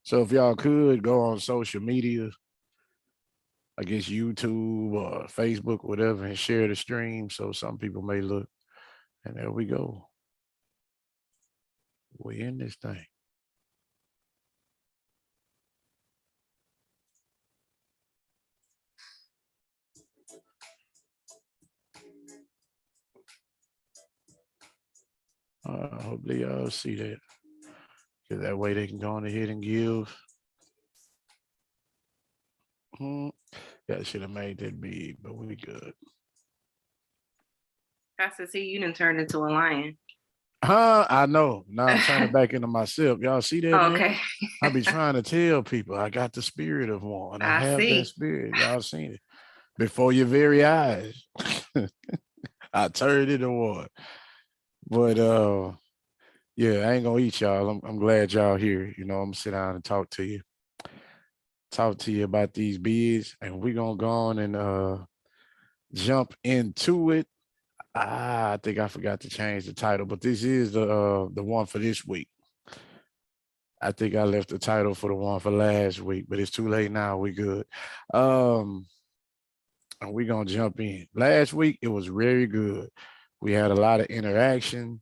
So if y'all could go on social media, I guess YouTube or Facebook, whatever, and share the stream so some people may look. And there we go. We in this thing. Hopefully y'all see that. Because that way they can go on ahead and give. Yeah, I should have made that big, but we good. Pastor T, you done turned into a lion. I know. Now I'm turning back into myself. Y'all see that? Oh, Man? okay. I be trying to tell people I got the spirit of one. I have see. that spirit. Y'all seen it before your very eyes. I turned into one. But yeah, I ain't gonna eat y'all. I'm glad y'all here. You know, I'm gonna sit down and talk to you about these bids, and we're gonna go on and jump into it. I think I forgot to change the title, but this is the one for this week. I think I left the title for the one for last week, but it's too late now. We good. And we're gonna jump in. Last week it was very good. We had a lot of interaction.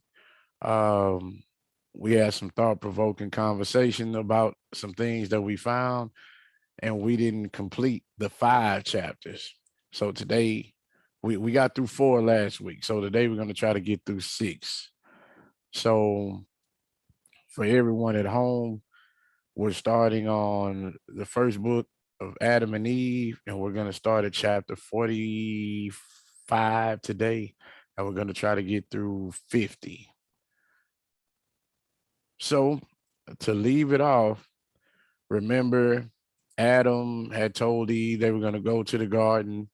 We had some thought-provoking conversation about some things that we found, and we didn't complete the 5 chapters. So today we got through 4 last week. So today we're going to try to get through 6. So for everyone at home, we're starting on the first book of Adam and Eve, and we're going to start at chapter 45 today, and we're going to try to get through 50. So to leave it off, remember Adam had told Eve they were going to go to the garden,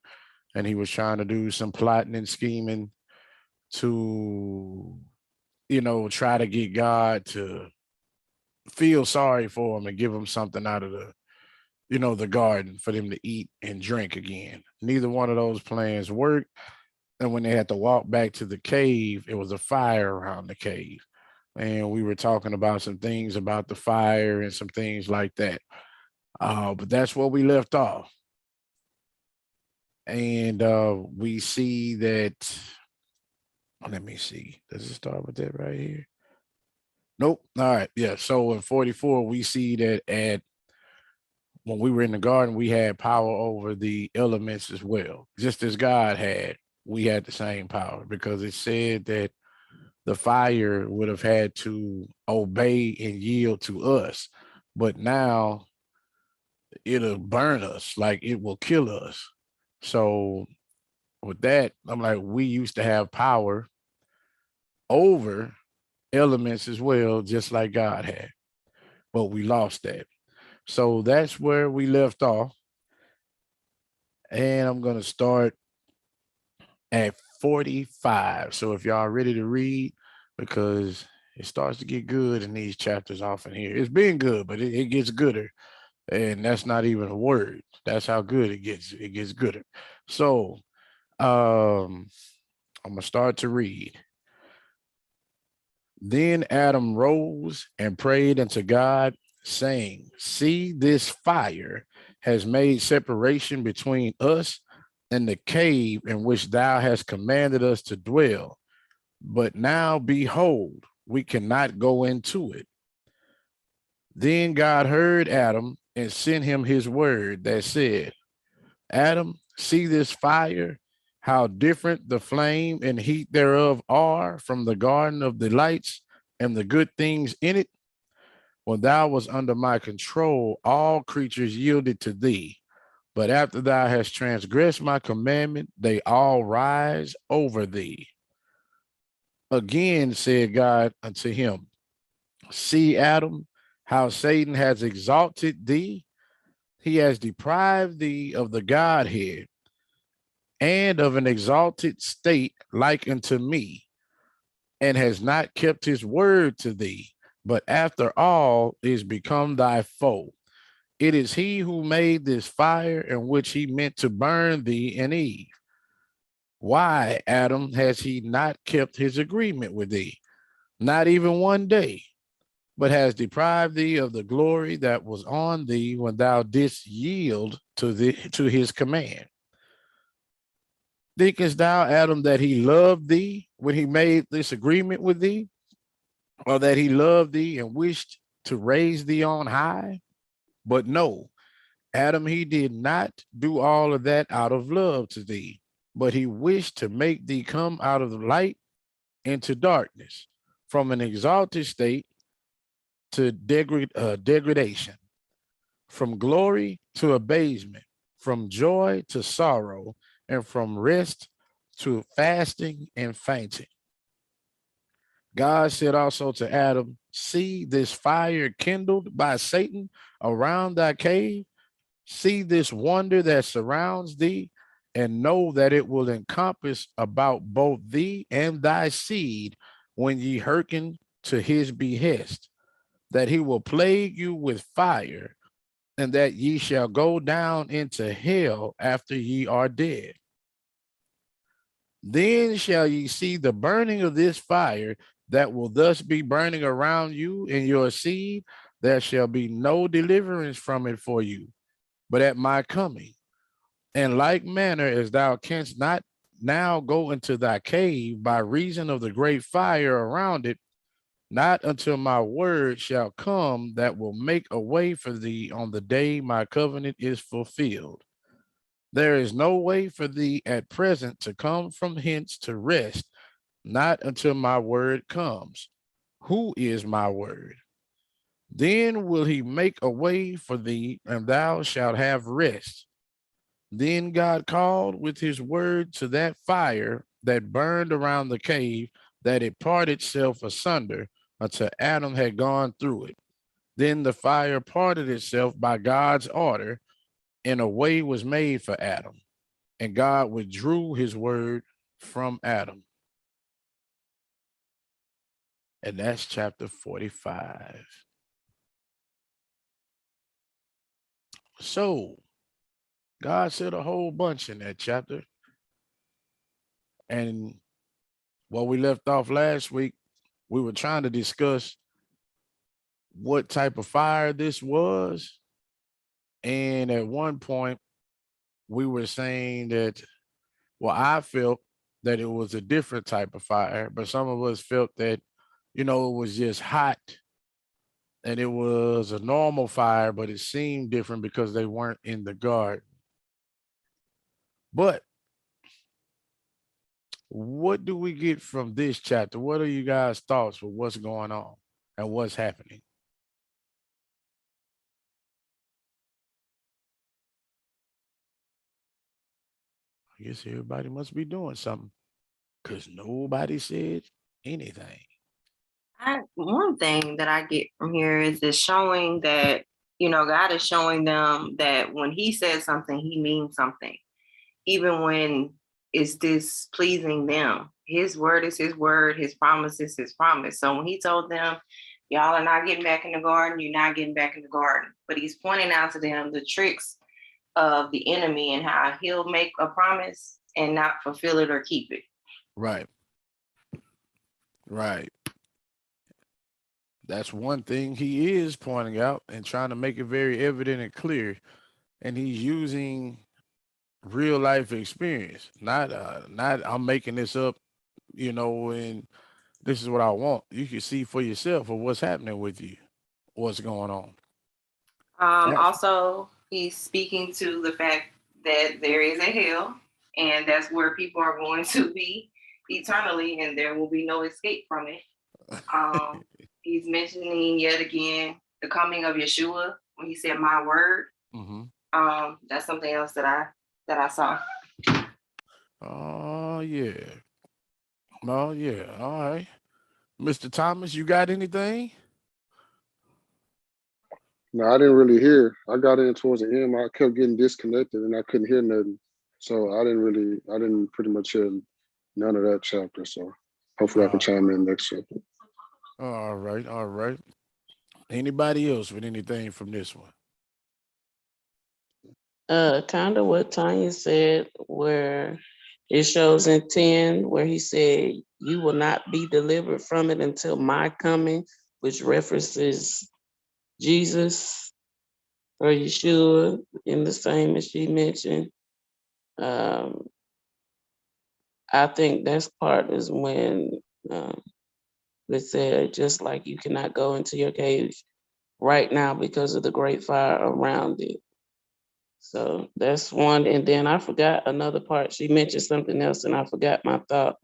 and he was trying to do some plotting and scheming to, try to get God to feel sorry for him and give him something out of the garden for them to eat and drink again. Neither one of those plans worked. And when they had to walk back to the cave, it was a fire around the cave. And we were talking about some things about the fire and some things like that. But that's where we left off. And we see that, let me see, does it start with that right here? Nope. All right. Yeah. So in 44, we see that when we were in the garden, we had power over the elements as well. Just as God had, we had the same power, because it said that the fire would have had to obey and yield to us. But now it'll burn us, like it will kill us. So with that, I'm like, we used to have power over elements as well, just like God had, but we lost that. So that's where we left off. And I'm going to start at 45. So if y'all ready to read, because it starts to get good in these chapters off in here. It's been good, but it gets gooder. And that's not even a word. That's how good it gets. It gets gooder. So I'm going to start to read. Then Adam rose and prayed unto God, saying, see, this fire has made separation between us and the cave in which thou hast commanded us to dwell. But now, behold, we cannot go into it. Then God heard Adam and sent him his word that said, Adam, see this fire, how different the flame and heat thereof are from the garden of delights and the good things in it. When thou was under my control, all creatures yielded to thee. But after thou hast transgressed my commandment, they all rise over thee. Again said God unto him, see, Adam, how Satan has exalted thee. He has deprived thee of the Godhead and of an exalted state like unto me, and has not kept his word to thee, but after all is become thy foe. It is he who made this fire in which he meant to burn thee and Eve. Why, Adam, has he not kept his agreement with thee? Not even one day. but has deprived thee of the glory that was on thee when thou didst yield to his command. Thinkest thou, Adam, that he loved thee when he made this agreement with thee, or that he loved thee and wished to raise thee on high? But no, Adam, he did not do all of that out of love to thee, but he wished to make thee come out of the light into darkness, from an exalted state to degradation, from glory to abasement, from joy to sorrow, and from rest to fasting and fainting. God said also to Adam, see this fire kindled by Satan around thy cave. See this wonder that surrounds thee, and know that it will encompass about both thee and thy seed when ye hearken to his behest, that he will plague you with fire, and that ye shall go down into hell after ye are dead. Then shall ye see the burning of this fire that will thus be burning around you and your seed. There shall be no deliverance from it for you, but at my coming. In like manner as thou canst not now go into thy cave by reason of the great fire around it, not until my word shall come that will make a way for thee on the day my covenant is fulfilled. There is no way for thee at present to come from hence to rest, not until my word comes. Who is my word? Then will he make a way for thee, and thou shalt have rest. Then God called with his word to that fire that burned around the cave, that it parted itself asunder until Adam had gone through it. Then the fire parted itself by God's order, and a way was made for Adam. And God withdrew his word from Adam. And that's chapter 45. So God said a whole bunch in that chapter. And while we left off last week, we were trying to discuss what type of fire this was. And at one point, we were saying that, well, I felt that it was a different type of fire, but some of us felt that, it was just hot and it was a normal fire, but it seemed different because they weren't in the garden. But what do we get from this chapter? What are you guys' thoughts with what's going on and what's happening? I guess everybody must be doing something because nobody said anything. One thing that I get from here is it's showing that, God is showing them that when he says something, he means something, even when it's displeasing them. His word is his word, his promise is his promise. So when he told them, y'all are not getting back in the garden, you're not getting back in the garden. But he's pointing out to them the tricks of the enemy and how he'll make a promise and not fulfill it or keep it. Right. Right. That's one thing he is pointing out and trying to make it very evident and clear. And he's using real life experience, not I'm making this up, and this is what I want. You can see for yourself of what's happening with you, what's going on. Also, he's speaking to the fact that there is a hell, and that's where people are going to be eternally, and there will be no escape from it. He's mentioning yet again the coming of Yeshua when he said my word. Mm-hmm. That's something else that I saw. Oh yeah. Oh yeah. All right. Mr. Thomas, you got anything? No, I didn't really hear. I got in towards the end. I kept getting disconnected and I couldn't hear nothing. So I didn't pretty much hear none of that chapter. So hopefully I can chime in next chapter. All right. All right. Anybody else with anything from this one? Kind of what Tanya said, where it shows in 10, where he said, you will not be delivered from it until my coming. which references Jesus or Yeshua in the same as she mentioned. I think that's part is when they said, just like you cannot go into your cave right now because of the great fire around it. So that's one. And then I forgot another part. She mentioned something else and I forgot my thought.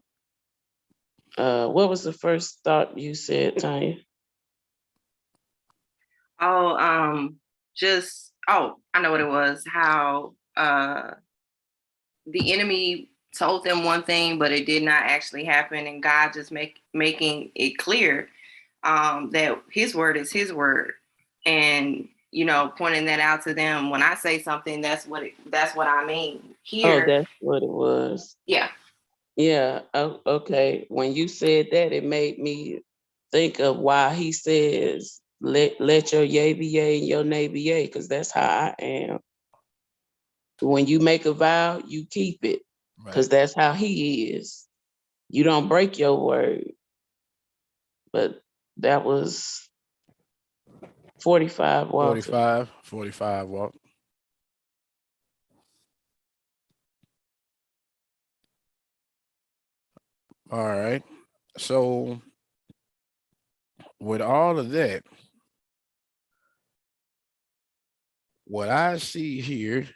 What was the first thought you said, Tanya? I know what it was. How the enemy told them one thing, but it did not actually happen, and God just making it clear that His word is His word, and pointing that out to them. When I say something, that's what I mean. Here, Oh, that's what it was. yeah. Yeah. Oh, okay. When you said that, it made me think of why He says, "Let your yea be yea and your nay be yea," because that's how I am. When you make a vow, you keep it, because that's how He is. You don't break your word. But that was 45, Walter. 45, Walt. All right. So with all of that, what I see here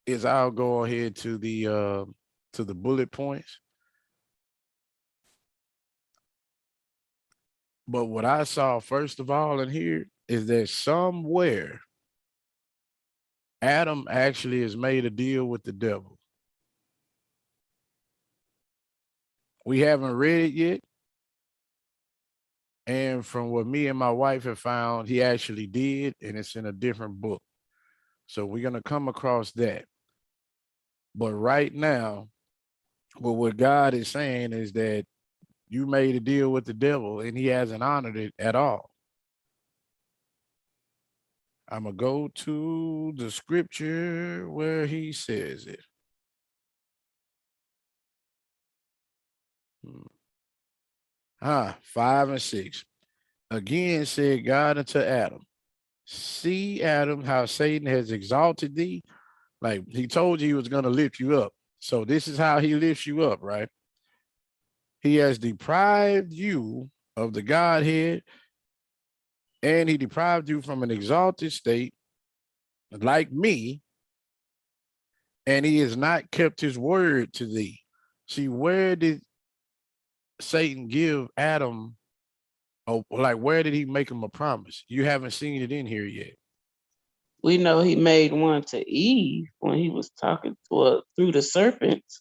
is I'll go ahead to the bullet points. But what I saw first of all in here is that somewhere Adam actually has made a deal with the devil. We haven't read it yet. And from what me and my wife have found, he actually did, and it's in a different book. So we're going to come across that. But right now, what God is saying is that you made a deal with the devil and he hasn't honored it at all. I'm going to go to the scripture where he says it. 5 and 6. Again said God unto Adam, see, Adam, how Satan has exalted thee. Like he told you he was going to lift you up. So this is how he lifts you up, right? He has deprived you of the Godhead, and he deprived you from an exalted state like me, and he has not kept his word to thee. See, where did Satan give Adam, where did he make him a promise? You haven't seen it in here yet. We know he made one to Eve when he was talking to her through the serpents.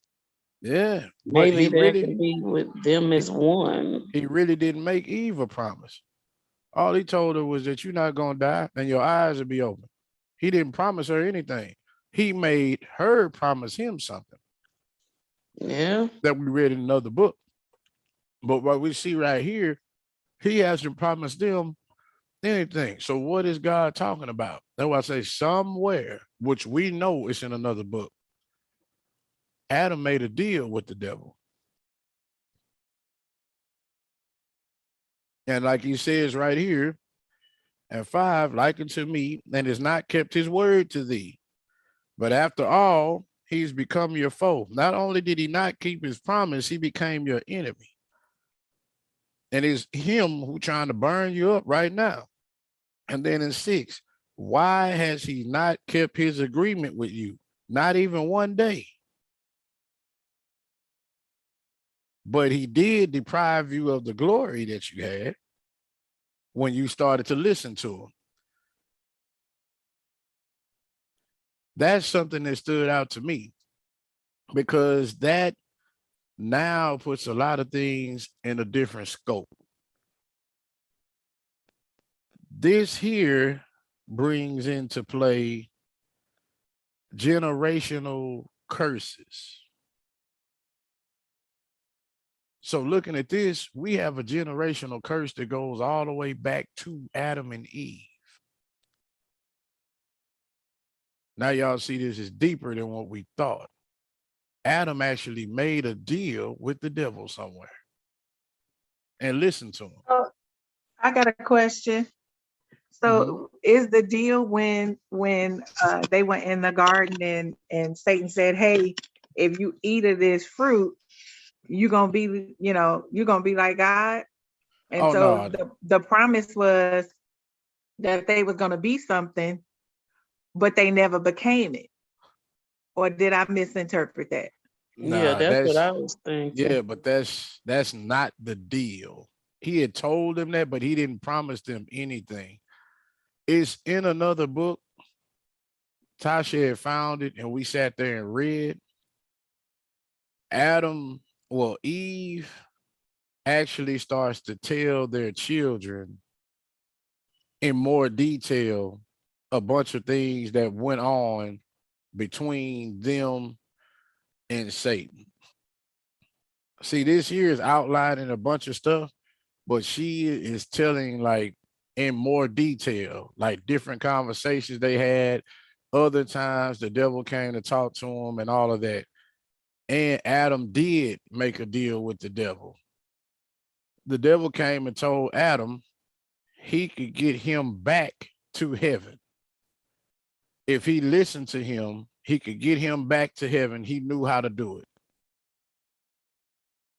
Yeah, but Maybe there can be with them as one. He really didn't make Eve a promise. All he told her was that you're not going to die and your eyes will be open. He didn't promise her anything. He made her promise him something. Yeah. That we read in another book. But what we see right here, he hasn't promised them anything. So what is God talking about? That's why I say somewhere, which we know is in another book. Adam made a deal with the devil. And like he says right here, and 5, like unto me, and has not kept his word to thee. But after all, he's become your foe. Not only did he not keep his promise, he became your enemy. And it's him who trying to burn you up right now. And then in 6, why has he not kept his agreement with you? Not even one day. But he did deprive you of the glory that you had when you started to listen to him. That's something that stood out to me, because that now puts a lot of things in a different scope. This here brings into play generational curses. So looking at this, we have a generational curse that goes all the way back to Adam and Eve. Now y'all see this is deeper than what we thought. Adam actually made a deal with the devil somewhere. And listen to him. I got a question. So is the deal when they went in the garden and Satan said, "Hey, if you eat of this fruit, you're gonna be, you're gonna be like God." And Oh so no, the promise was that they was gonna be something, but they never became it. Or did I misinterpret that? Yeah, nah, that's what that's I was thinking. yeah, but that's not the deal. He had told them that, but he didn't promise them anything. It's in another book. Tasha had found it, and we sat there and read. Adam, well, Eve actually starts to tell their children in more detail a bunch of things that went on between them and Satan. See, this here is outlining a bunch of stuff, but she is telling like in more detail, like different conversations they had, other times the devil came to talk to him and all of that. And Adam did make a deal with the devil. The devil came and told Adam he could get him back to heaven. If he listened to him, he could get him back to heaven. He knew how to do it.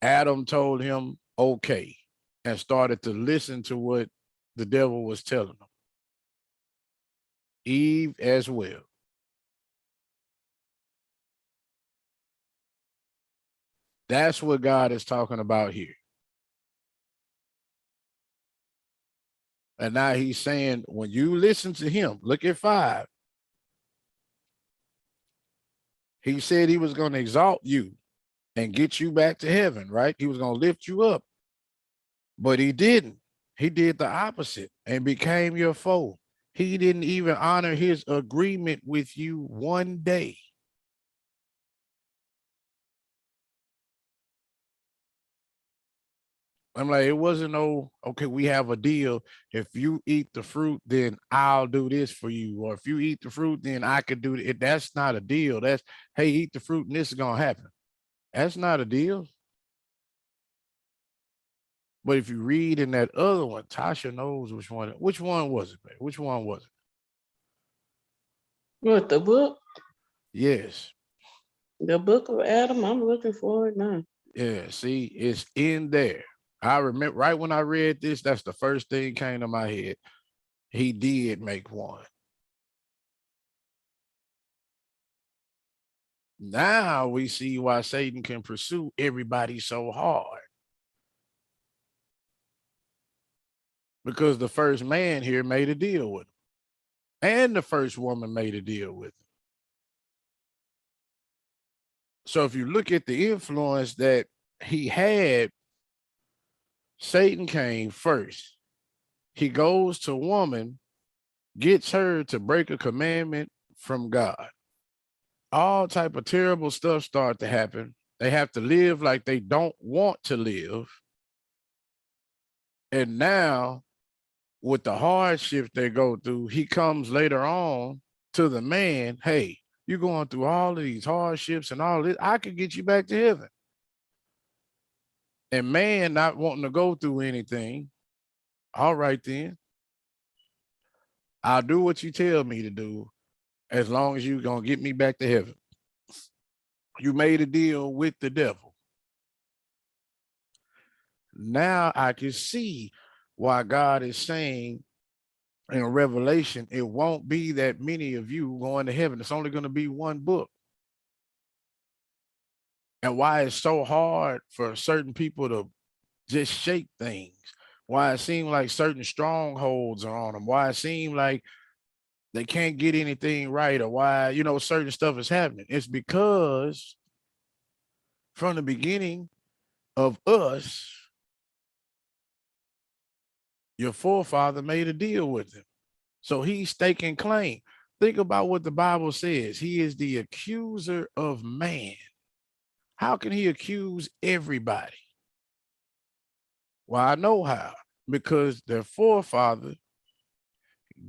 Adam told him, okay, and started to listen to what the devil was telling him. Eve as well. That's what God is talking about here. And now he's saying, when you listen to him, look at 5. He said he was going to exalt you and get you back to heaven, right? He was going to lift you up, but he didn't. He did the opposite and became your foe. He didn't even honor his agreement with you one day. I'm like, it wasn't no, okay, we have a deal. If you eat the fruit, then I'll do this for you. Or if you eat the fruit, then I could do it. That's not a deal. That's, hey, eat the fruit and this is going to happen. That's not a deal. But if you read in that other one, Tasha knows which one was it, man? Which one was it? What, the book? Yes. The book of Adam? I'm looking for it now. Yeah, see, it's in there. I remember right when I read this, that's the first thing came to my head. He did make one. Now we see why Satan can pursue everybody so hard. Because the first man here made a deal with him. And the first woman made a deal with him. So if you look at the influence that he had, Satan came first. He goes to woman, gets her to break a commandment from God. All type of terrible stuff start to happen. They have to live like they don't want to live. And now with the hardships they go through, he comes later on to the man, hey, you're going through all of these hardships and all this. I could get you back to heaven. And man not wanting to go through anything. All right, then. I'll do what you tell me to do as long as you're going to get me back to heaven. You made a deal with the devil. Now I can see why God is saying in Revelation, it won't be that many of you going to heaven. It's only going to be one book. And why it's so hard for certain people to just shake things. Why it seems like certain strongholds are on them. Why it seems like they can't get anything right, or why, certain stuff is happening. It's because from the beginning of us, your forefather made a deal with him. So he's staking claim. Think about what the Bible says. He is the accuser of man. How can he accuse everybody? Well, I know how. Because their forefather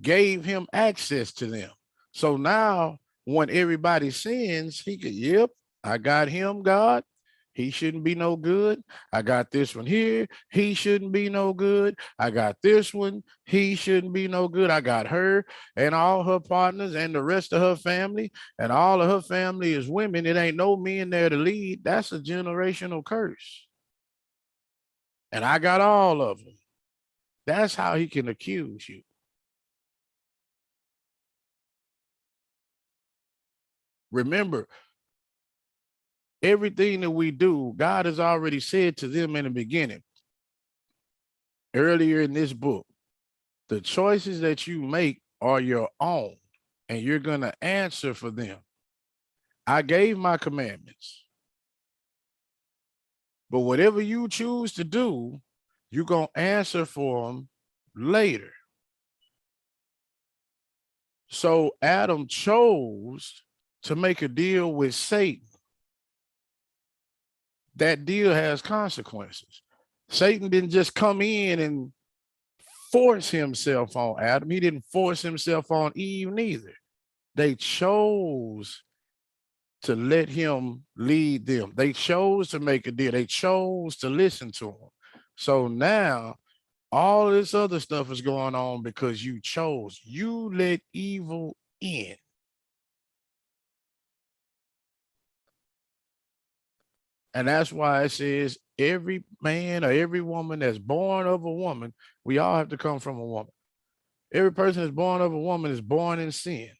gave him access to them. So now when everybody sins, he could, yep, I got him, God. He shouldn't be no good. I got this one here. He shouldn't be no good. I got this one. He shouldn't be no good. I got her and all her partners and the rest of her family, and all of her family is women. It ain't no men there to lead. That's a generational curse. And I got all of them. That's how he can accuse you. Remember, everything that we do, God has already said to them in the beginning, earlier in this book, the choices that you make are your own, and you're going to answer for them. I gave my commandments, but whatever you choose to do, you're going to answer for them later. So Adam chose to make a deal with Satan. That deal has consequences. Satan didn't just come in and force himself on Adam. He didn't force himself on Eve neither. They chose to let him lead them. They chose to make a deal. They chose to listen to him. So now all this other stuff is going on because you chose. You let evil in. And that's why it says every man or every woman that's born of a woman, we all have to come from a woman. Every person that's born of a woman is born in sin.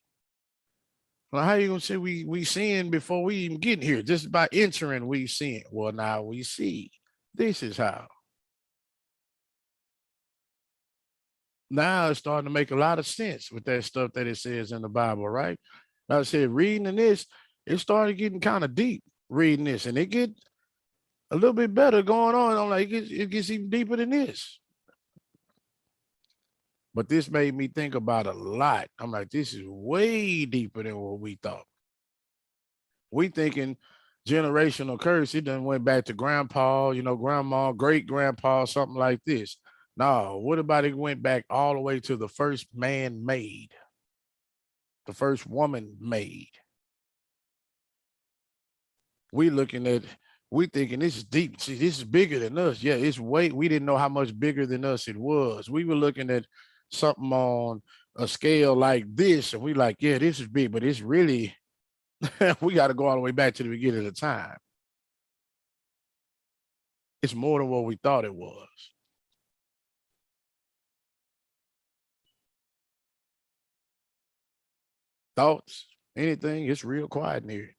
Well, how you gonna say we sin before we even get here? Just by entering, we sin. Well, now we see. This is how. Now it's starting to make a lot of sense with that stuff that it says in the Bible, right? Now I said, reading this, it started getting kind of deep reading this, and it get a little bit better going on. I'm like, it gets even deeper than this. But this made me think about a lot. I'm like, this is way deeper than what we thought. We thinking generational curse. It done went back to grandpa, grandma, great grandpa, something like this. No, what about it went back all the way to the first man made, the first woman made? We thinking this is deep. See, this is bigger than us. Yeah, we didn't know how much bigger than us it was. We were looking at something on a scale like this, and we like, yeah, this is big, but it's really, we got to go all the way back to the beginning of time. It's more than what we thought it was. Thoughts? Anything? It's real quiet in here.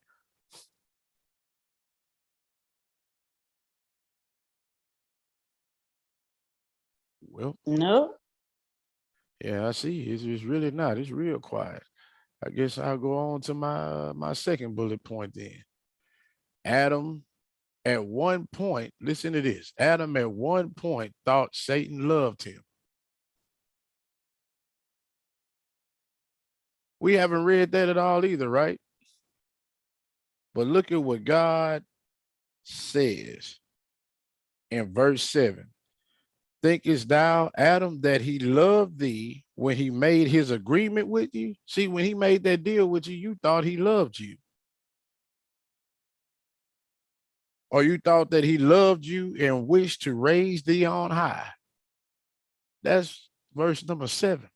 Well, No. yeah, I see. It's really not. It's real quiet. I guess I'll go on to my second bullet point then. Adam, at one point, listen to this. Adam at one point thought Satan loved him. We haven't read that at all either, right? But look at what God says in verse 7. Thinkest thou, Adam, that he loved thee when he made his agreement with you? See, when he made that deal with you, you thought he loved you. Or you thought that he loved you and wished to raise thee on high. That's verse number 7.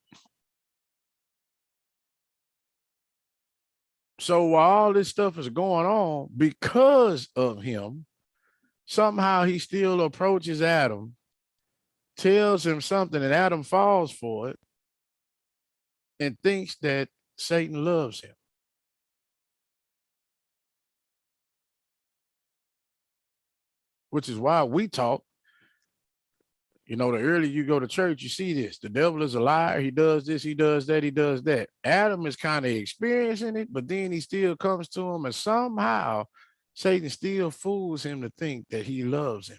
So while all this stuff is going on, because of him, somehow he still approaches Adam, tells him something, and Adam falls for it and thinks that Satan loves him. Which is why we talk. The earlier you go to church, you see this. The devil is a liar. He does this, he does that, he does that. Adam is kind of experiencing it, but then he still comes to him, and somehow Satan still fools him to think that he loves him.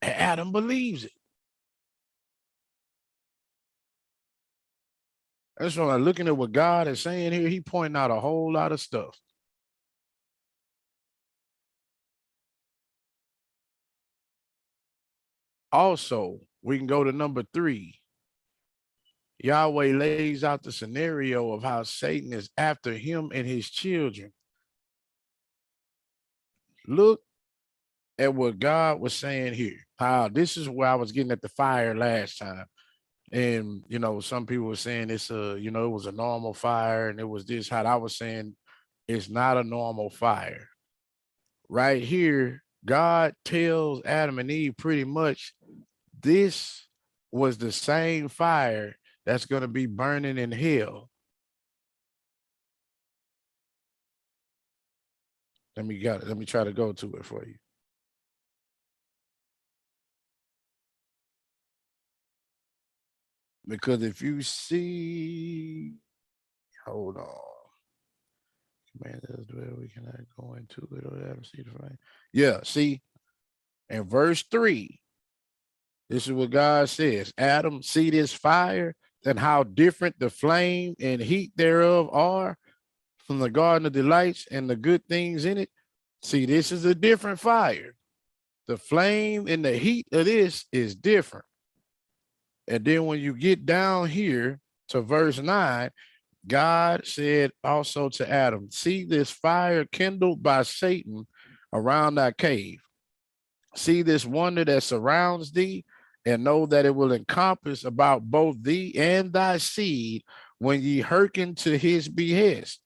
And Adam believes it. That's why I'm looking at what God is saying here. He pointing out a whole lot of stuff. Also, we can go to number 3. Yahweh lays out the scenario of how Satan is after him and his children. Look at what God was saying here. How this is where I was getting at the fire last time. And you know, some people were saying it's you know, it was a normal fire, and it was this. How I was saying it's not a normal fire. Right here, God tells Adam and Eve pretty much this was the same fire that's going to be burning in hell. Let me try to go to it for you. Because if you see, hold on. Man, that's where we cannot go into it or ever see the flame. Yeah, see, in verse 3, this is what God says. Adam, see this fire and how different the flame and heat thereof are from the garden of delights and the good things in it. See, this is a different fire. The flame and the heat of this is different. And then when you get down here to verse 9, God said also to Adam, see this fire kindled by Satan around thy cave. See this wonder that surrounds thee, and know that it will encompass about both thee and thy seed when ye hearken to his behest,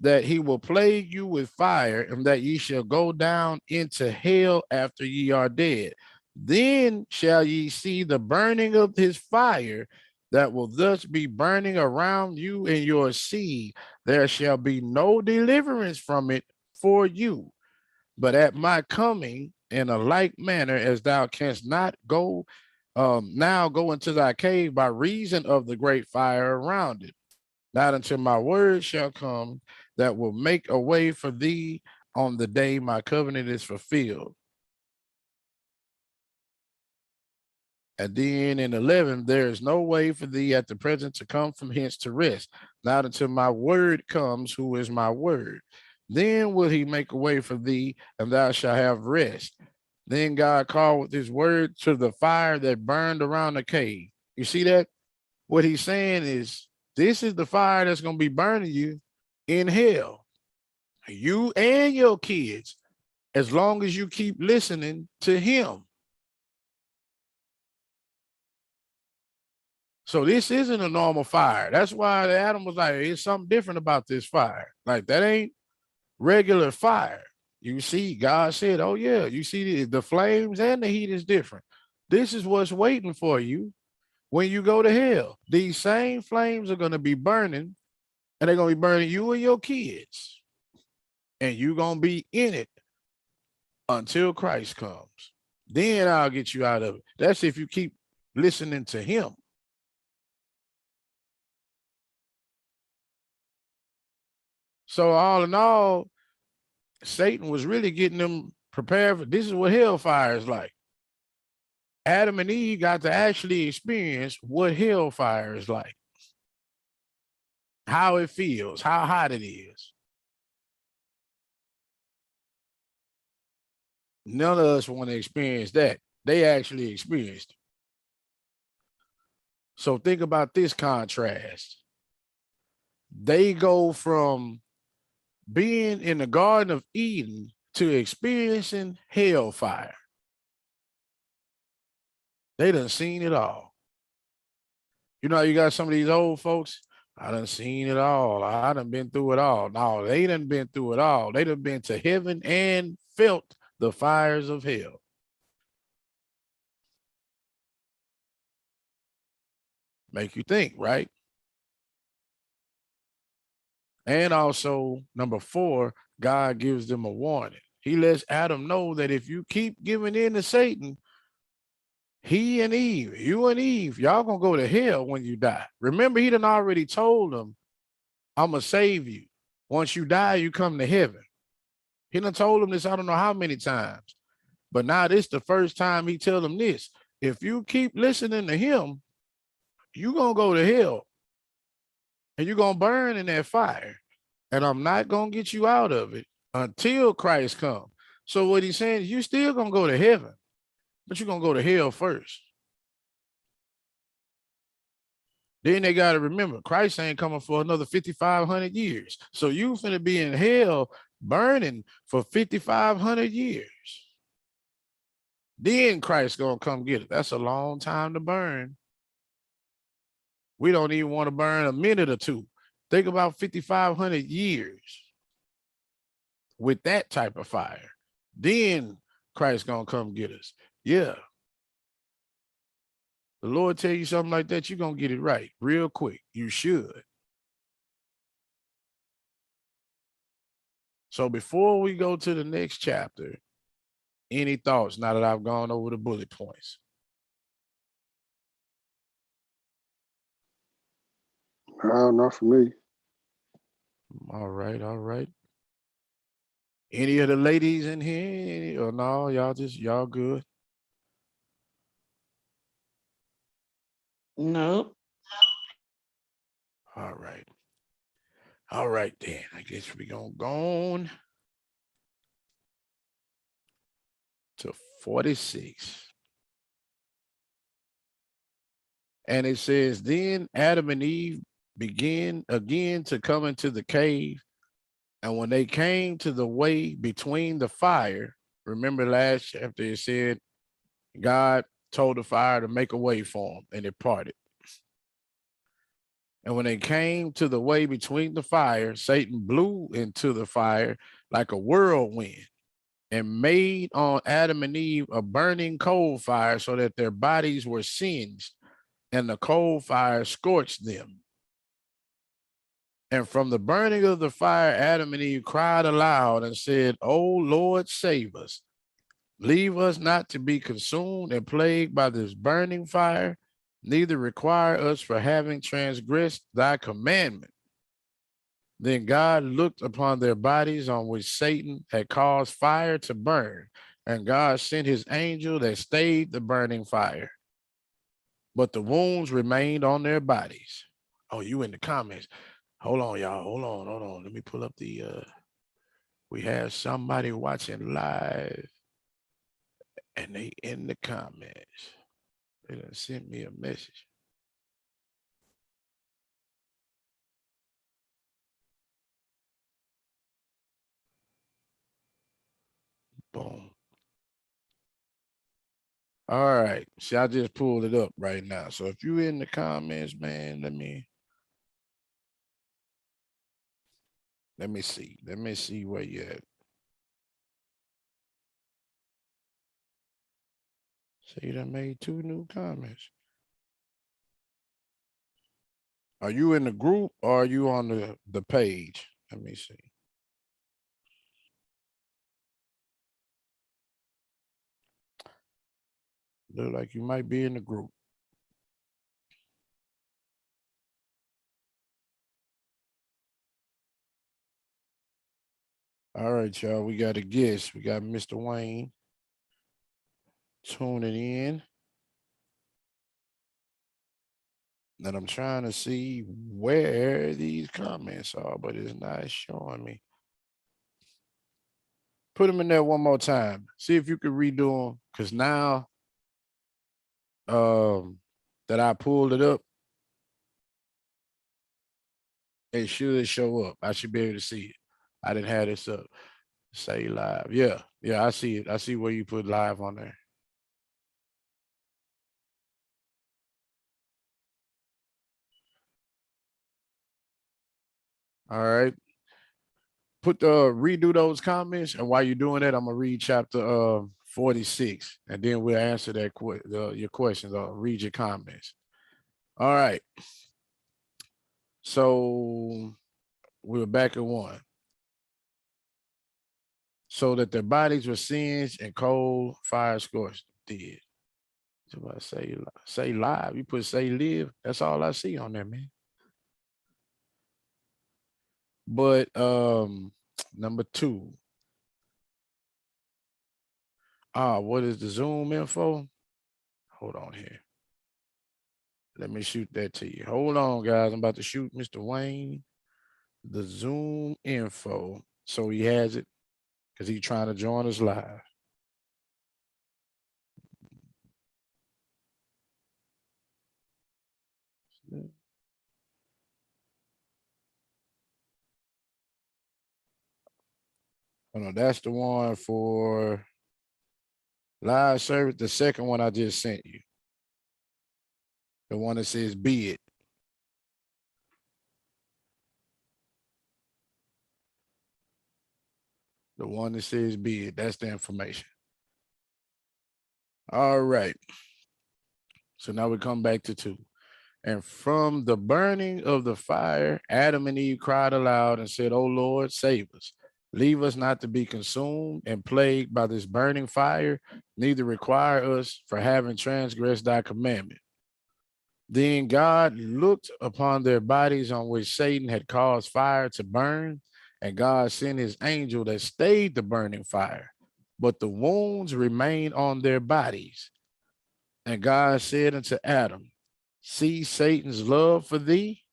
that he will plague you with fire, and that ye shall go down into hell after ye are dead. Then shall ye see the burning of his fire that will thus be burning around you and your seed. There shall be no deliverance from it for you. But at my coming, in a like manner as thou canst not go now go into thy cave by reason of the great fire around it, not until my word shall come that will make a way for thee on the day my covenant is fulfilled. And then in 11, there is no way for thee at the present to come from hence to rest, not until my word comes, who is my word. Then will he make a way for thee, and thou shalt have rest. Then God called with his word to the fire that burned around the cave. You see that? What he's saying is, this is the fire that's going to be burning you in hell. You and your kids, as long as you keep listening to him. So this isn't a normal fire. That's why Adam was like, it's something different about this fire. Like, that ain't regular fire. You see, God said, oh yeah, you see the flames and the heat is different. This is what's waiting for you when you go to hell. These same flames are going to be burning, and they're going to be burning you and your kids. And you're going to be in it until Christ comes. Then I'll get you out of it. That's if you keep listening to him. So all in all, Satan was really getting them prepared for this is what hellfire is like. Adam and Eve got to actually experience what hellfire is like, how it feels, how hot it is. None of us want to experience that. They actually experienced it. So think about this contrast. They go from being in the Garden of Eden to experiencing hellfire. They done seen it all. You know, you got some of these old folks, I done seen it all. I done been through it all. No, they done been through it all. They done been to heaven and felt the fires of hell. Make you think, right? And also, number 4, God gives them a warning. He lets Adam know that if you keep giving in to Satan, he and Eve, you and Eve, y'all gonna go to hell when you die. Remember, he done already told them, I'm gonna save you. Once you die, you come to heaven. He done told them this, I don't know how many times. But now this the first time he tell them this. If you keep listening to him, you gonna go to hell. And you're going to burn in that fire. And I'm not going to get you out of it until Christ comes. So what he's saying is you still going to go to heaven, but you're going to go to hell first. Then they got to remember, Christ ain't coming for another 5,500 years. So you finna be in hell burning for 5,500 years. Then Christ gonna come get it. That's a long time to burn. We don't even want to burn a minute or two. Think about 5,500 years with that type of fire. Then Christ gonna come get us. Yeah. The Lord tell you something like that, you're gonna get it right real quick. You should. So before we go to the next chapter, any thoughts now that I've gone over the bullet points? Not for me. All right, all right. Any of the ladies in here? Or no, y'all good? No. All right. All right then. I guess we gonna go on to 46. And it says, then Adam and Eve began again to come into the cave. And when they came to the way between the fire, remember last chapter it said God told the fire to make a way for them and it parted. And when they came to the way between the fire, Satan blew into the fire like a whirlwind and made on Adam and Eve a burning coal fire so that their bodies were singed and the coal fire scorched them. And from the burning of the fire, Adam and Eve cried aloud and said, "O Lord, save us. Leave us not to be consumed and plagued by this burning fire, neither require us for having transgressed thy commandment." Then God looked upon their bodies on which Satan had caused fire to burn, and God sent his angel that stayed the burning fire. But the wounds remained on their bodies. Oh, you in the comments. Hold on, y'all. Hold on. Let me pull up the we have somebody watching live and they in the comments. They done sent me a message. Boom. All right. See, I just pulled it up right now. So if you in the comments, man, let me see. Let me see where you at. So you done made 2 new comments. Are you in the group or are you on the page? Let me see. Look like you might be in the group. All right, y'all. We got a guest. We got Mr. Wayne tuning in. And I'm trying to see where these comments are, but it's not showing me. Put them in there one more time. See if you can redo them. Because now that I pulled it up, it should show up. I should be able to see it. I didn't have this up. Say live. Yeah, I see it. I see where you put live on there. All right. Put redo those comments, and while you're doing that, I'm gonna read chapter 46, and then we'll answer that your questions or read your comments. All right. So we're back at 1. So that their bodies were singed and cold fire scorched did. Somebody say live. You put say live. That's all I see on there, man. But number 2. What is the Zoom info? Hold on here. Let me shoot that to you. Hold on, guys. I'm about to shoot Mr. Wayne the Zoom info so he has it because he's trying to join us live. Oh no, that's the one for Live service, the second one I just sent you. The one that says be it. The one that says be it. That's the information. All right. So now we come back to 2. And from the burning of the fire, Adam and Eve cried aloud and said, "O Lord, save us. Leave us not to be consumed and plagued by this burning fire, neither require us for having transgressed thy commandment." Then God looked upon their bodies on which Satan had caused fire to burn, and God sent his angel that stayed the burning fire, but the wounds remained on their bodies. And God said unto Adam, "See Satan's love for thee,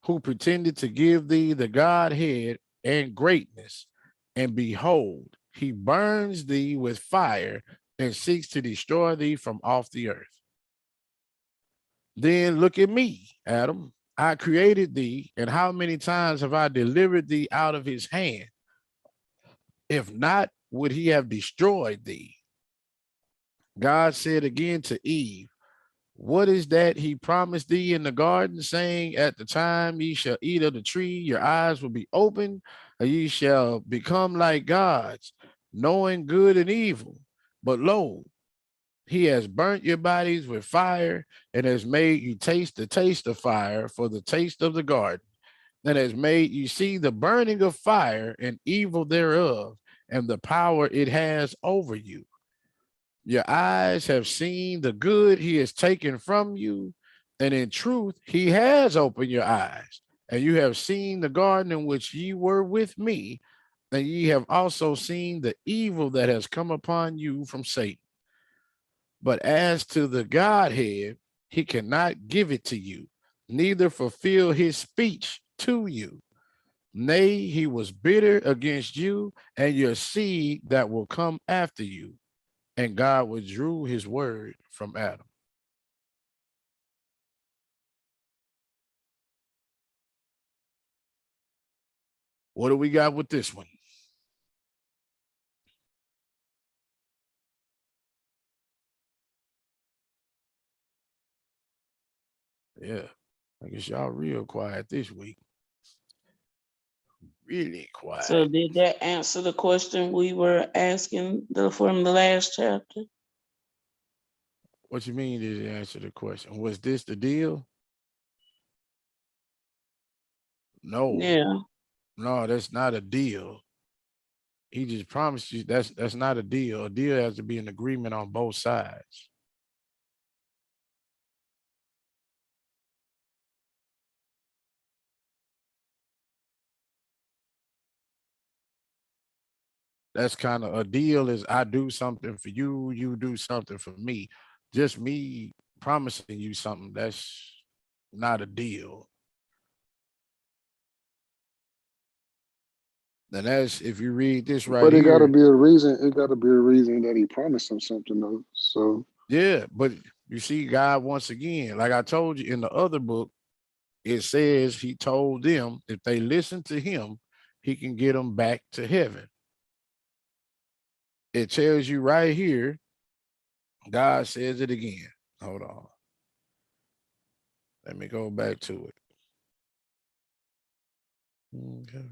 who pretended to give thee the Godhead and greatness, and behold, he burns thee with fire and seeks to destroy thee from off the earth. Then look at me, Adam. I created thee, and how many times have I delivered thee out of his hand? If not, would he have destroyed thee?" God said again to Eve, "What is that he promised thee in the garden, saying, At the time ye shall eat of the tree, your eyes will be opened, and ye shall become like gods, knowing good and evil. But lo, he has burnt your bodies with fire, and has made you taste the taste of fire for the taste of the garden, and has made you see the burning of fire and evil thereof, and the power it has over you. Your eyes have seen the good he has taken from you, and in truth, he has opened your eyes, and you have seen the garden in which ye were with me, and ye have also seen the evil that has come upon you from Satan. But as to the Godhead, he cannot give it to you, neither fulfill his speech to you. Nay, he was bitter against you and your seed that will come after you. And God withdrew his word from Adam." What do we got with this one? Yeah, I guess y'all real quiet this week. Really quiet. So did that answer the question we were asking from the last chapter? What you mean did it answer the question? Was this the deal? No. Yeah. No, that's not a deal. He just promised you that's not a deal. A deal has to be an agreement on both sides. That's kind of a deal is I do something for you, you do something for me. Just me promising you something, that's not a deal. And that's if you read this right But it here. gotta be a reason. It gotta be a reason that he promised him something though. So Yeah, but you see, God, once again, like I told you in the other book, it says he told them if they listen to him, he can get them back to heaven. It tells you right here, God says it again. Hold on. Let me go back to it. Okay.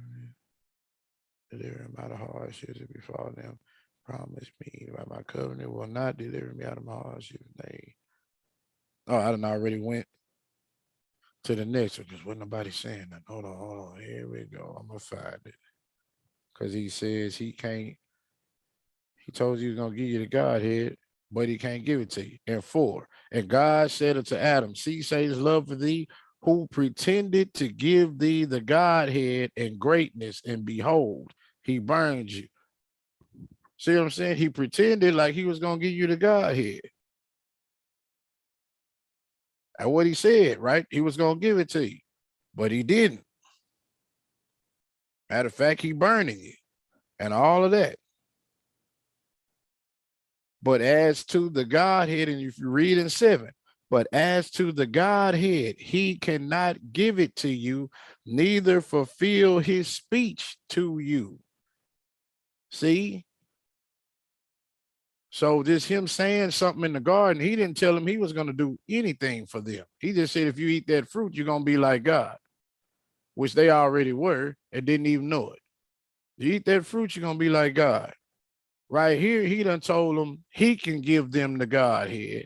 Deliver him out of hardships if befall them. Promise me by my covenant will not deliver me out of my hardships. Nay. Oh, I done already went to the next one because wasn't nobody saying that. Hold on. Here we go. I'm gonna find it. Because he says he can't, he told you he's gonna give you the Godhead, but he can't give it to you. And 4, and God said unto Adam, see Satan's love for thee, who pretended to give thee the Godhead and greatness, and behold, he burned you. See what I'm saying? He pretended like he was gonna give you the Godhead. And what he said, right? He was gonna give it to you, but he didn't. Matter of fact, he burning you and all of that. But as to the Godhead, and if you read in 7, but as to the Godhead, he cannot give it to you, neither fulfill his speech to you. See? So just him saying something in the garden, he didn't tell him he was going to do anything for them. He just said, if you eat that fruit, you're going to be like God, which they already were and didn't even know it. You eat that fruit, you're going to be like God. Right here, he done told them he can give them the Godhead.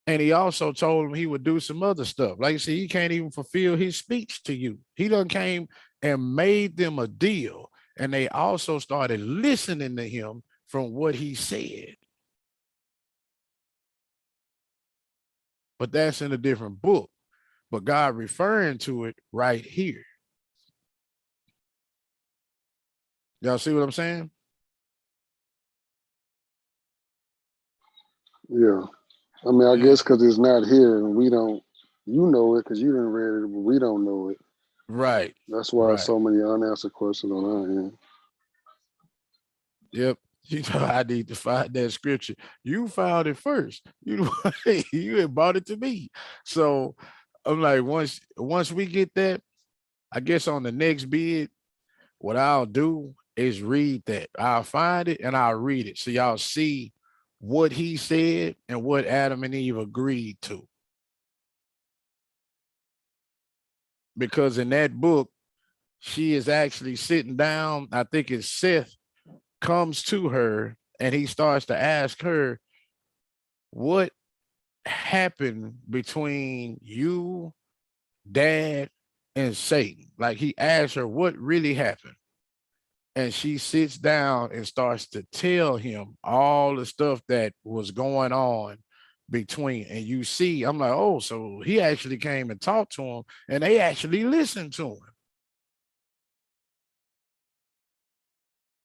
And he also told them he would do some other stuff. Like you said, he can't even fulfill his speech to you. He done came and made them a deal. And they also started listening to him from what he said. But that's in a different book. But God referring to it right here. Y'all see what I'm saying? Yeah. I mean, I Yeah. guess because it's not here and we don't, you know it because you didn't read it, but we don't know it. Right. That's why Right. so many unanswered questions on our end. Yep. You know, I need to find that scripture. You found it first. You you had brought it to me. So I'm like, once we get that, I guess on the next bid, what I'll do is read that. I'll find it and I'll read it. So y'all see what he said and what Adam and Eve agreed to. Because in that book, she is actually sitting down. I think it's Seth comes to her and he starts to ask her, what happened between you, Dad, and Satan? Like he asked her what really happened. And she sits down and starts to tell him all the stuff that was going on between. And you see, I'm like, oh, so he actually came and talked to him and they actually listened to him.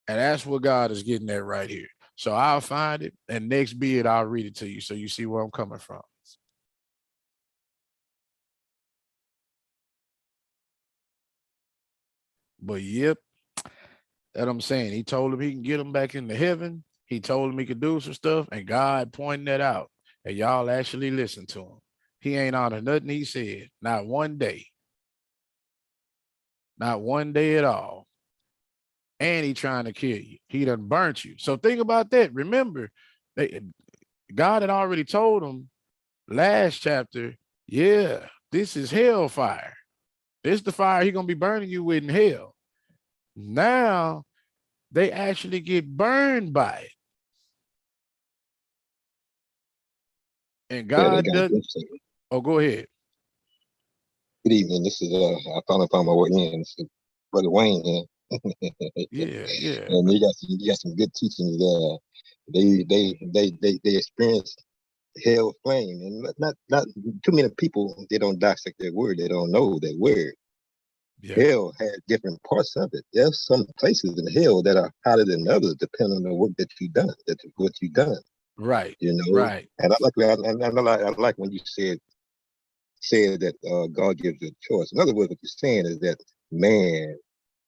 And that's what God is getting at right here. So I'll find it and next bid, I'll read it to you so you see where I'm coming from. But yep, that I'm saying. He told him he can get him back into heaven. He told him he could do some stuff, and God pointed that out. And y'all actually listen to him. He ain't honor nothing he said, not one day. Not one day at all. And he trying to kill you. He done burnt you. So think about that. Remember, God had already told him last chapter, yeah, this is hellfire. This is the fire he gonna be burning you with in hell. Now they actually get burned by it. And God doesn't. Oh, go ahead. Good evening. This is I finally found my way in. This is Brother Wayne here. Yeah. And you got some good teachings there. They experienced hell flame, and not too many people. They don't dissect their word. They don't know their word. Yeah. Hell has different parts of it. There's some places in hell that are hotter than others, depending on the work that you've done. What you've done. Right. You know. Right. And I like when you said that God gives you a choice. In other words, what you're saying is that man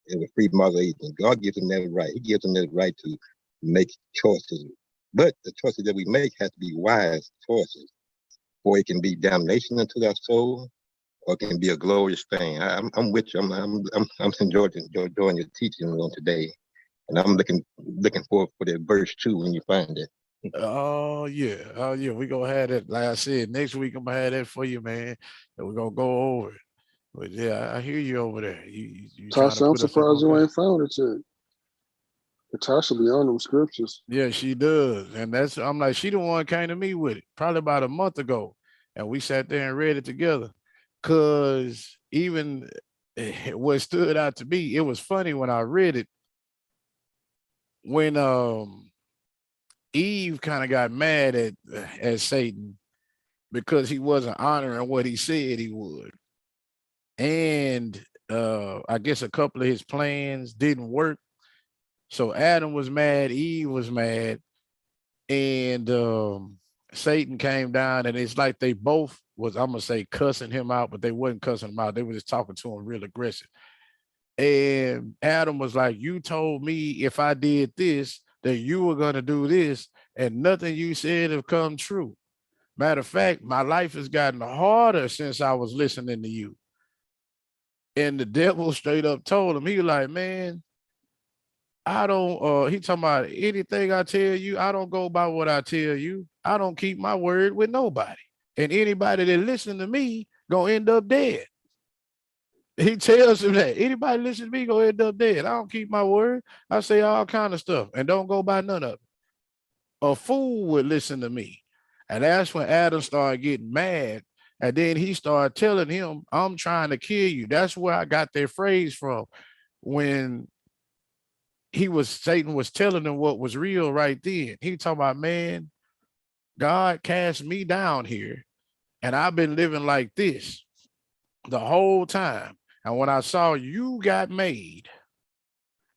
is a free mother agent. God gives him that right. He gives him that right to make choices. But the choices that we make have to be wise choices, or it can be damnation unto our soul, or it can be a glorious thing. I'm with you. I'm enjoying your teaching on today, and I'm looking forward for that verse 2 when you find it. Oh yeah. We gonna have that. Like I said, next week I'm gonna have that for you, man. And we're gonna go over it. But yeah, I hear you over there. You trying to Tasha, I'm put us up surprised on you that. ain't found it yet. But Tasha be on them scriptures. Yeah, she does. And that's I'm like, she the one came to me with it probably about a month ago. And we sat there and read it together. Cause even what stood out to me, it was funny when I read it when Eve kind of got mad at Satan because he wasn't honoring what he said he would. And I guess a couple of his plans didn't work. So Adam was mad, Eve was mad, and Satan came down, and it's like they both was, I'm gonna say, cussing him out, but they wasn't cussing him out. They were just talking to him real aggressive. And Adam was like, you told me if I did this, that you were gonna do this, and nothing you said have come true. Matter of fact, my life has gotten harder since I was listening to you. And the devil straight up told him, he was like, man, I don't he talking about anything I tell you, I don't go by what I tell you. I don't keep my word with nobody. And anybody that listen to me gonna end up dead. He tells him that anybody listen to me gonna end up dead. I don't keep my word. I say all kind of stuff and don't go by none of it. A fool would listen to me. And that's when Adam started getting mad. And then he started telling him, I'm trying to kill you. That's where I got that phrase from. When Satan was telling him what was real right then. He talking about, man, God cast me down here and I've been living like this the whole time. And when I saw you got made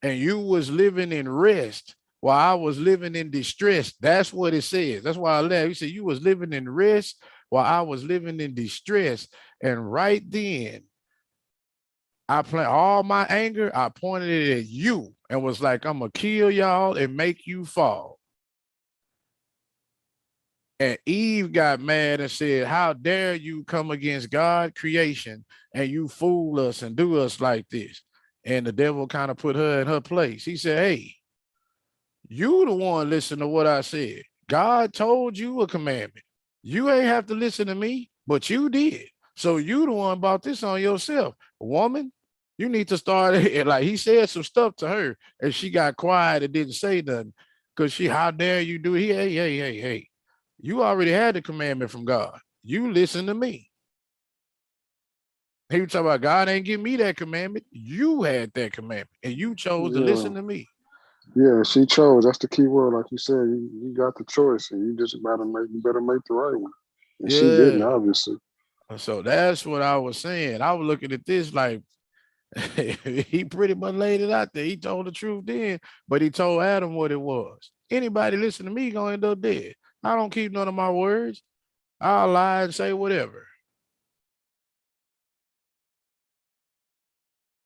and you was living in rest while I was living in distress, that's what it says. That's why I left. He said, you was living in rest while I was living in distress. And right then, I planned all my anger, I pointed it at you and was like, I'm gonna kill y'all and make you fall. And Eve got mad and said, how dare you come against God creation and you fool us and do us like this? And the devil kind of put her in her place. He said, hey, you the one listen to what I said. God told you a commandment. You ain't have to listen to me, but you did. So you the one bought this on yourself. Woman, you need to start it. Like he said some stuff to her and she got quiet and didn't say nothing because how dare you do it? Hey. You already had the commandment from God. You listen to me. He was talking about God ain't give me that commandment. You had that commandment and you chose to listen to me. Yeah, she chose. That's the key word. Like you said, you got the choice and you just better make the right one. And she didn't, obviously. So that's what I was saying. I was looking at this like he pretty much laid it out there. He told the truth then, but he told Adam what it was. Anybody listen to me gonna end up dead. I don't keep none of my words. I'll lie and say whatever.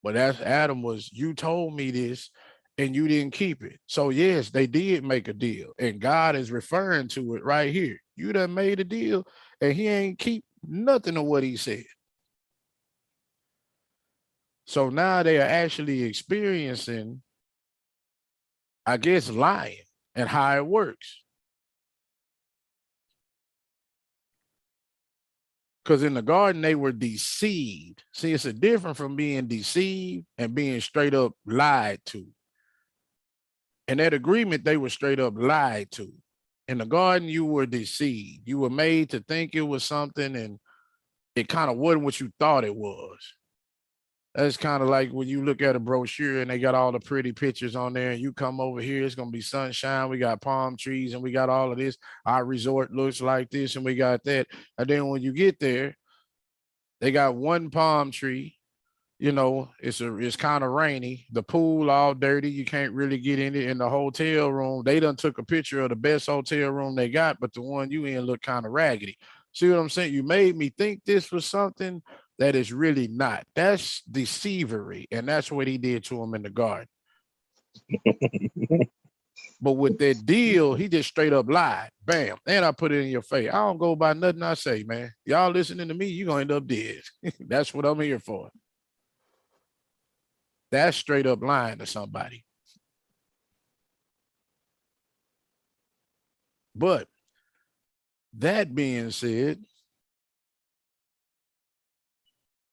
But that's Adam was, you told me this and you didn't keep it. So yes, they did make a deal. And God is referring to it right here. You done made a deal and he ain't keep nothing of what he said. So now they are actually experiencing, I guess, lying and how it works. Because in the garden, they were deceived. See, it's a different from being deceived and being straight up lied to. In that agreement, they were straight up lied to. In the garden, you were deceived. You were made to think it was something and it kind of wasn't what you thought it was. That's kind of like when you look at a brochure and they got all the pretty pictures on there and you come over here, it's going to be sunshine. We got palm trees and we got all of this. Our resort looks like this and we got that. And then when you get there, they got one palm tree. You know, it's kind of rainy. The pool all dirty. You can't really get in it. In the hotel room, they done took a picture of the best hotel room they got, but the one you in look kind of raggedy. See what I'm saying? You made me think this was something that is really not. That's deceivery. And that's what he did to him in the garden. But with that deal, he just straight up lied. Bam. And I put it in your face. I don't go by nothing I say, man. Y'all listening to me, you're going to end up dead. That's what I'm here for. That's straight up lying to somebody. But that being said,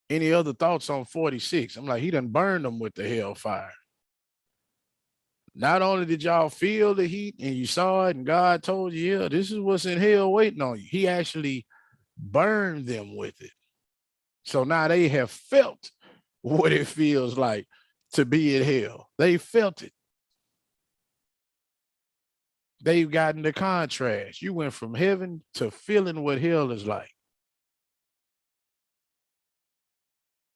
any other thoughts on 46? I'm like, he done burned them with the hellfire. Not only did y'all feel the heat and you saw it and God told you, yeah, this is what's in hell waiting on you. He actually burned them with it. So now they have felt what it feels like to be in hell. They felt it. They've gotten the contrast. You went from heaven to feeling what hell is like.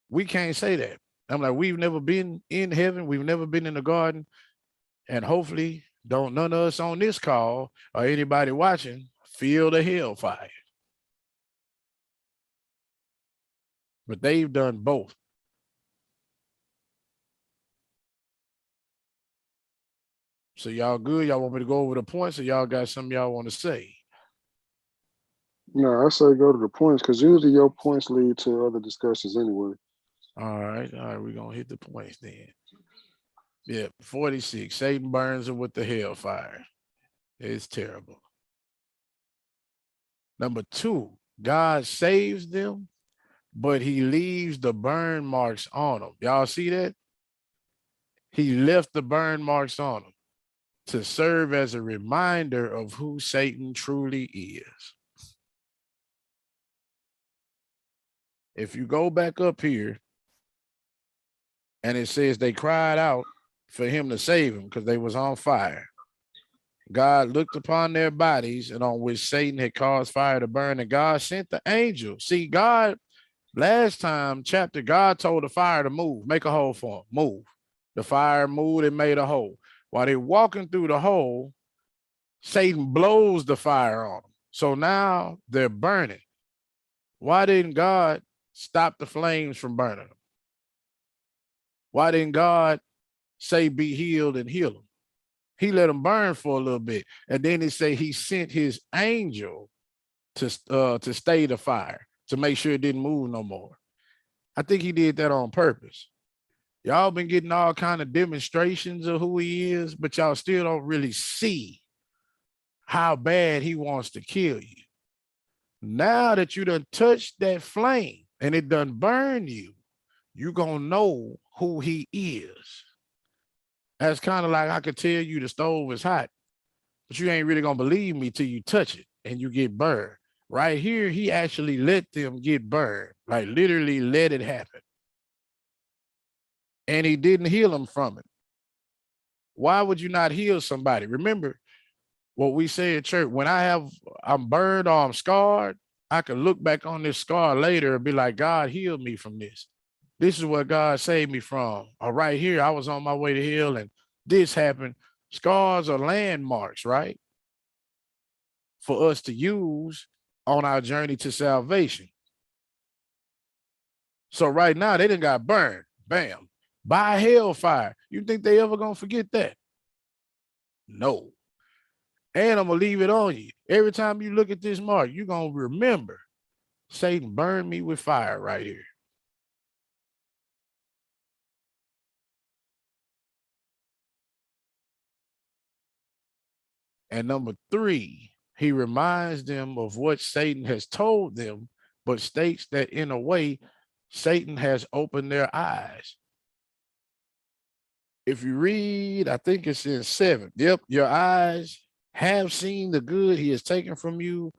We can't say that. I'm like, we've never been in heaven. We've never been in the garden. And hopefully don't none of us on this call or anybody watching feel the hellfire. But they've done both. So y'all good? Y'all want me to go over the points or y'all got something y'all want to say? No, I say go to the points because usually your points lead to other discussions anyway. All right, we're going to hit the points then. Yeah, 46. Satan burns them with the hellfire. It's terrible. Number 2, God saves them, but he leaves the burn marks on them. Y'all see that? He left the burn marks on them to serve as a reminder of who Satan truly is. If you go back up here and it says they cried out for him to save them because they was on fire. God looked upon their bodies and on which Satan had caused fire to burn, and God sent the angel. See, God, last time chapter, God told the fire to move, make a hole for him, move. The fire moved and made a hole. While they're walking through the hole, Satan blows the fire on them. So now they're burning. Why didn't God stop the flames from burning them? Why didn't God say be healed and heal them? He let them burn for a little bit. And then he say he sent his angel to stay the fire, to make sure it didn't move no more. I think he did that on purpose. Y'all been getting all kind of demonstrations of who he is, but y'all still don't really see how bad he wants to kill you. Now that you done touched that flame and it done burn you, you gonna know who he is. That's kind of like I could tell you the stove is hot, but you ain't really gonna believe me till you touch it and you get burned. Right here, he actually let them get burned, like literally let it happen. And he didn't heal them from it. Why would you not heal somebody? Remember what we say at church, when I'm burned or I'm scarred, I can look back on this scar later and be like, God healed me from this. This is what God saved me from. Or right here, I was on my way to hell and this happened. Scars are landmarks, right? For us to use on our journey to salvation. So right now, they done got burned, bam, by hellfire. You think they ever gonna forget that? No. And I'm gonna leave it on you. Every time you look at this mark, you're gonna remember Satan burned me with fire right here. And number 3, he reminds them of what Satan has told them, but states that in a way, Satan has opened their eyes. If you read, I think it's in 7. Yep, your eyes have seen the good he has taken from you,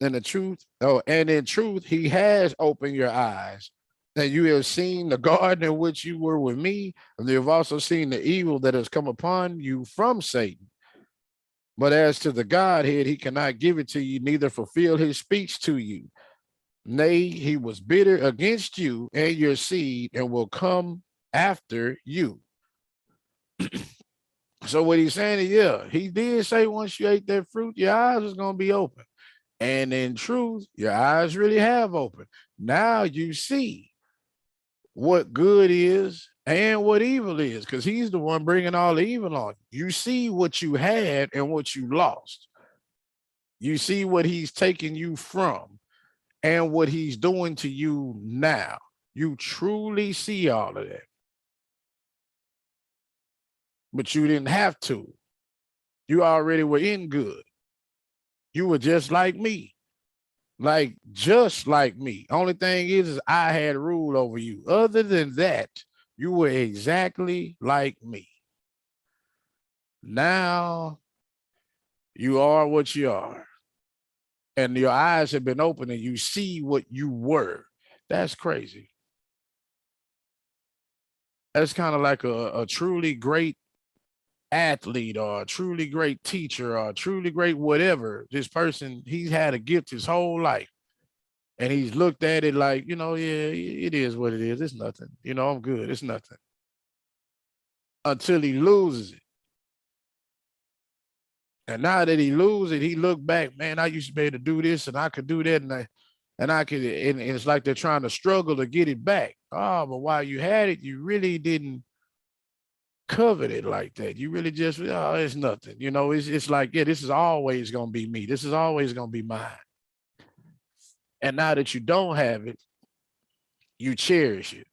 and the truth. Oh, and in truth, he has opened your eyes, and you have seen the garden in which you were with me, and you have also seen the evil that has come upon you from Satan. But as to the Godhead, he cannot give it to you, neither fulfill his speech to you. Nay, he was bitter against you and your seed, and will come after you. So what he's saying is, yeah, he did say once you ate that fruit, your eyes was going to be open. And in truth, your eyes really have opened. Now you see what good is and what evil is, because he's the one bringing all the evil on you. You see what you had and what you lost. You see what he's taking you from and what he's doing to you now. You truly see all of that. But you didn't have to. You already were in good. You were just like me. Like, just like me. Only thing is I had rule over you. Other than that, you were exactly like me. Now you are what you are. And your eyes have been opened and you see what you were. That's crazy. That's kind of like a truly great athlete or a truly great teacher or a truly great whatever. This person, he's had a gift his whole life. And he's looked at it like, yeah, it is what it is. It's nothing. I'm good. It's nothing. Until he loses it. And now that he loses it, he looked back, man, I used to be able to do this and I could do that. And it's like they're trying to struggle to get it back. Oh, but while you had it, you really didn't covet it like that. You really just, it's nothing. It's like, yeah, this is always going to be me. This is always going to be mine. And now that you don't have it, you cherish it.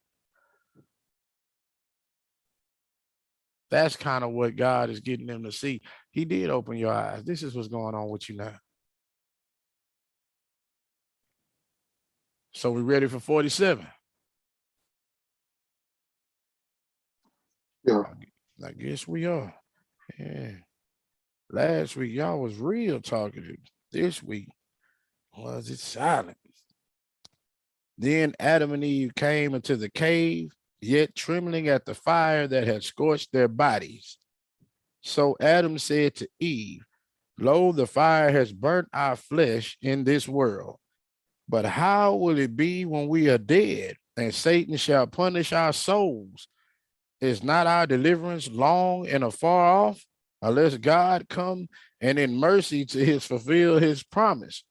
That's kind of what God is getting them to see. He did open your eyes. This is what's going on with you now. So we ready for 47? Yeah. I guess we are. Yeah. Last week, y'all was real talkative. This week, was it silent? Then Adam and Eve came into the cave, yet trembling at the fire that had scorched their bodies. So Adam said to Eve, lo, the fire has burnt our flesh in this world. But how will it be when we are dead, and Satan shall punish our souls? Is not our deliverance long and afar off, unless God come and in mercy to his fulfill his promise?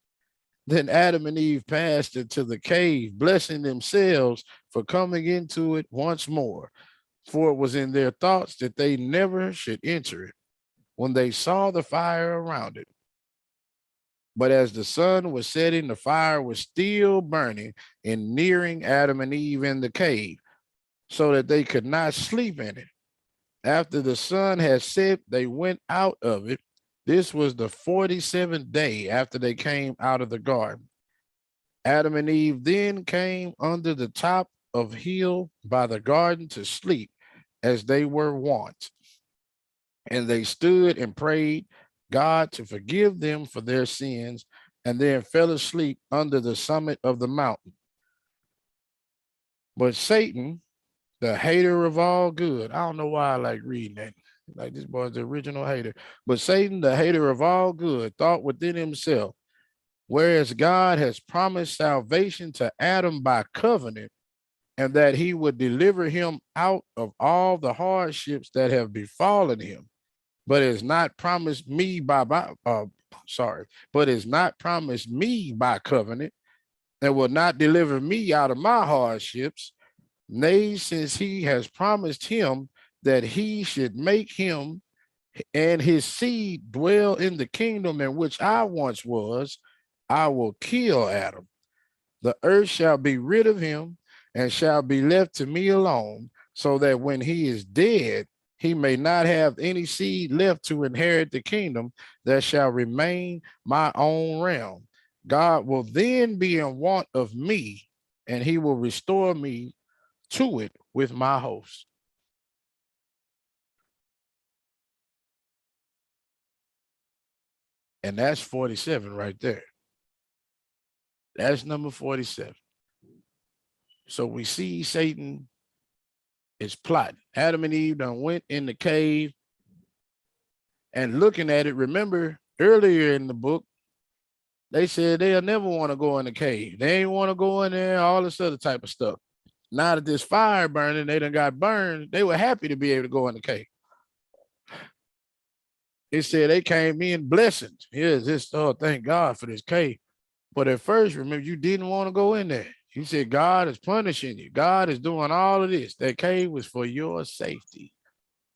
Then Adam and Eve passed into the cave, blessing themselves for coming into it once more. For it was in their thoughts that they never should enter it, when they saw the fire around it. But as the sun was setting, the fire was still burning and nearing Adam and Eve in the cave, so that they could not sleep in it. After the sun had set, they went out of it. This was the 47th day after they came out of the garden. Adam and Eve then came under the top of hill by the garden to sleep, as they were wont. And they stood and prayed God to forgive them for their sins, and then fell asleep under the summit of the mountain. But Satan, the hater of all good, I don't know why I like reading that. Like, this boy's the original hater. But Satan, the hater of all good, thought within himself, whereas God has promised salvation to Adam by covenant, and that he would deliver him out of all the hardships that have befallen him, but is not promised me but is not promised me by covenant, and will not deliver me out of my hardships. Nay, since he has promised him that he should make him and his seed dwell in the kingdom in which I once was, I will kill Adam. The earth shall be rid of him, and shall be left to me alone, so that when he is dead, he may not have any seed left to inherit the kingdom that shall remain my own realm. God will then be in want of me, and he will restore me to it with my host. And that's 47 right there. That's number 47. So we see Satan is plotting. Adam and Eve done went in the cave, and looking at it, remember earlier in the book, they said they'll never want to go in the cave. They ain't want to go in there, all this other type of stuff. Now that this fire burning, they done got burned. They were happy to be able to go in the cave. It said they came in blessings. Here's this, oh, thank God for this cave. But at first, remember, you didn't want to go in there. You said God is punishing you. God is doing all of this. That cave was for your safety,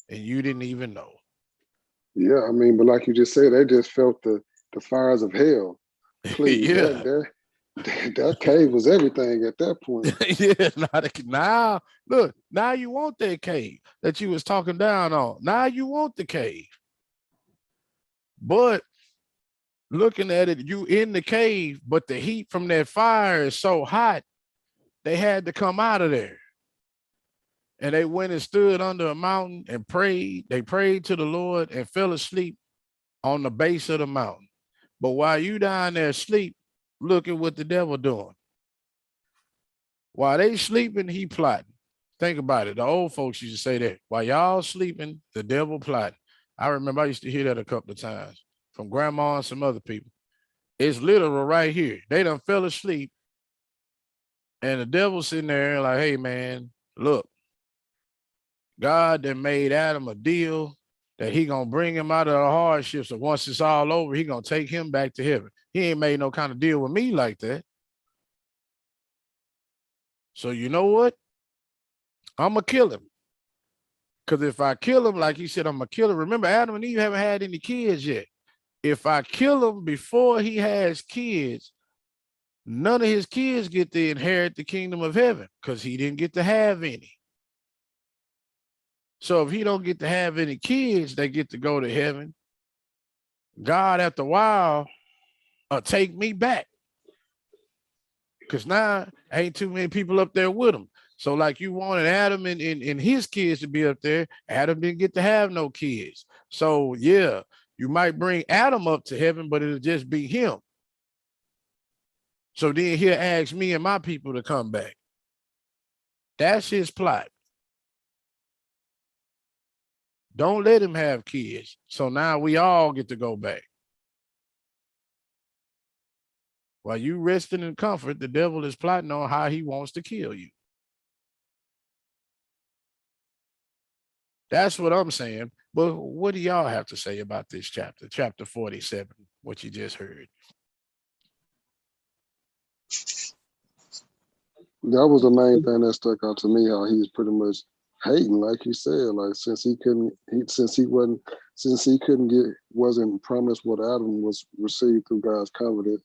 and you didn't even know. Yeah, I mean, but like you just said, they just felt the fires of hell. Please, Yeah. that cave was everything at that point. Yeah, now look, now you want that cave that you was talking down on. Now you want the cave. But looking at it, you in the cave, but the heat from that fire is so hot, they had to come out of there. And they went and stood under a mountain and prayed. They prayed to the Lord and fell asleep on the base of the mountain. But while you down there asleep, look at what the devil doing. While they sleeping, he plotting. Think about it. The old folks used to say that. While y'all sleeping, the devil plotting. I remember I used to hear that a couple of times from grandma and some other people. It's literal right here. They done fell asleep, and the devil's sitting there like, hey, man, look, God done made Adam a deal that he gonna bring him out of the hardships. So once it's all over, he gonna take him back to heaven. He ain't made no kind of deal with me like that. So you know what? I'm gonna kill him. Because if I kill him, like he said, I'm gonna kill him. Remember, Adam and Eve haven't had any kids yet. If I kill him before he has kids, none of his kids get to inherit the kingdom of heaven because he didn't get to have any. So if he don't get to have any kids that get to go to heaven, God after a while take me back. Because now ain't too many people up there with him. So like you wanted Adam and his kids to be up there, Adam didn't get to have no kids. So yeah, you might bring Adam up to heaven, but it'll just be him. So then he'll ask me and my people to come back. That's his plot. Don't let him have kids. So now we all get to go back. While you resting in comfort, the devil is plotting on how he wants to kill you. That's what I'm saying. But what do y'all have to say about this chapter, chapter 47, what you just heard? That was the main thing that stuck out to me, how he's pretty much hating, like you said, like since he wasn't promised what Adam was received through God's covenant,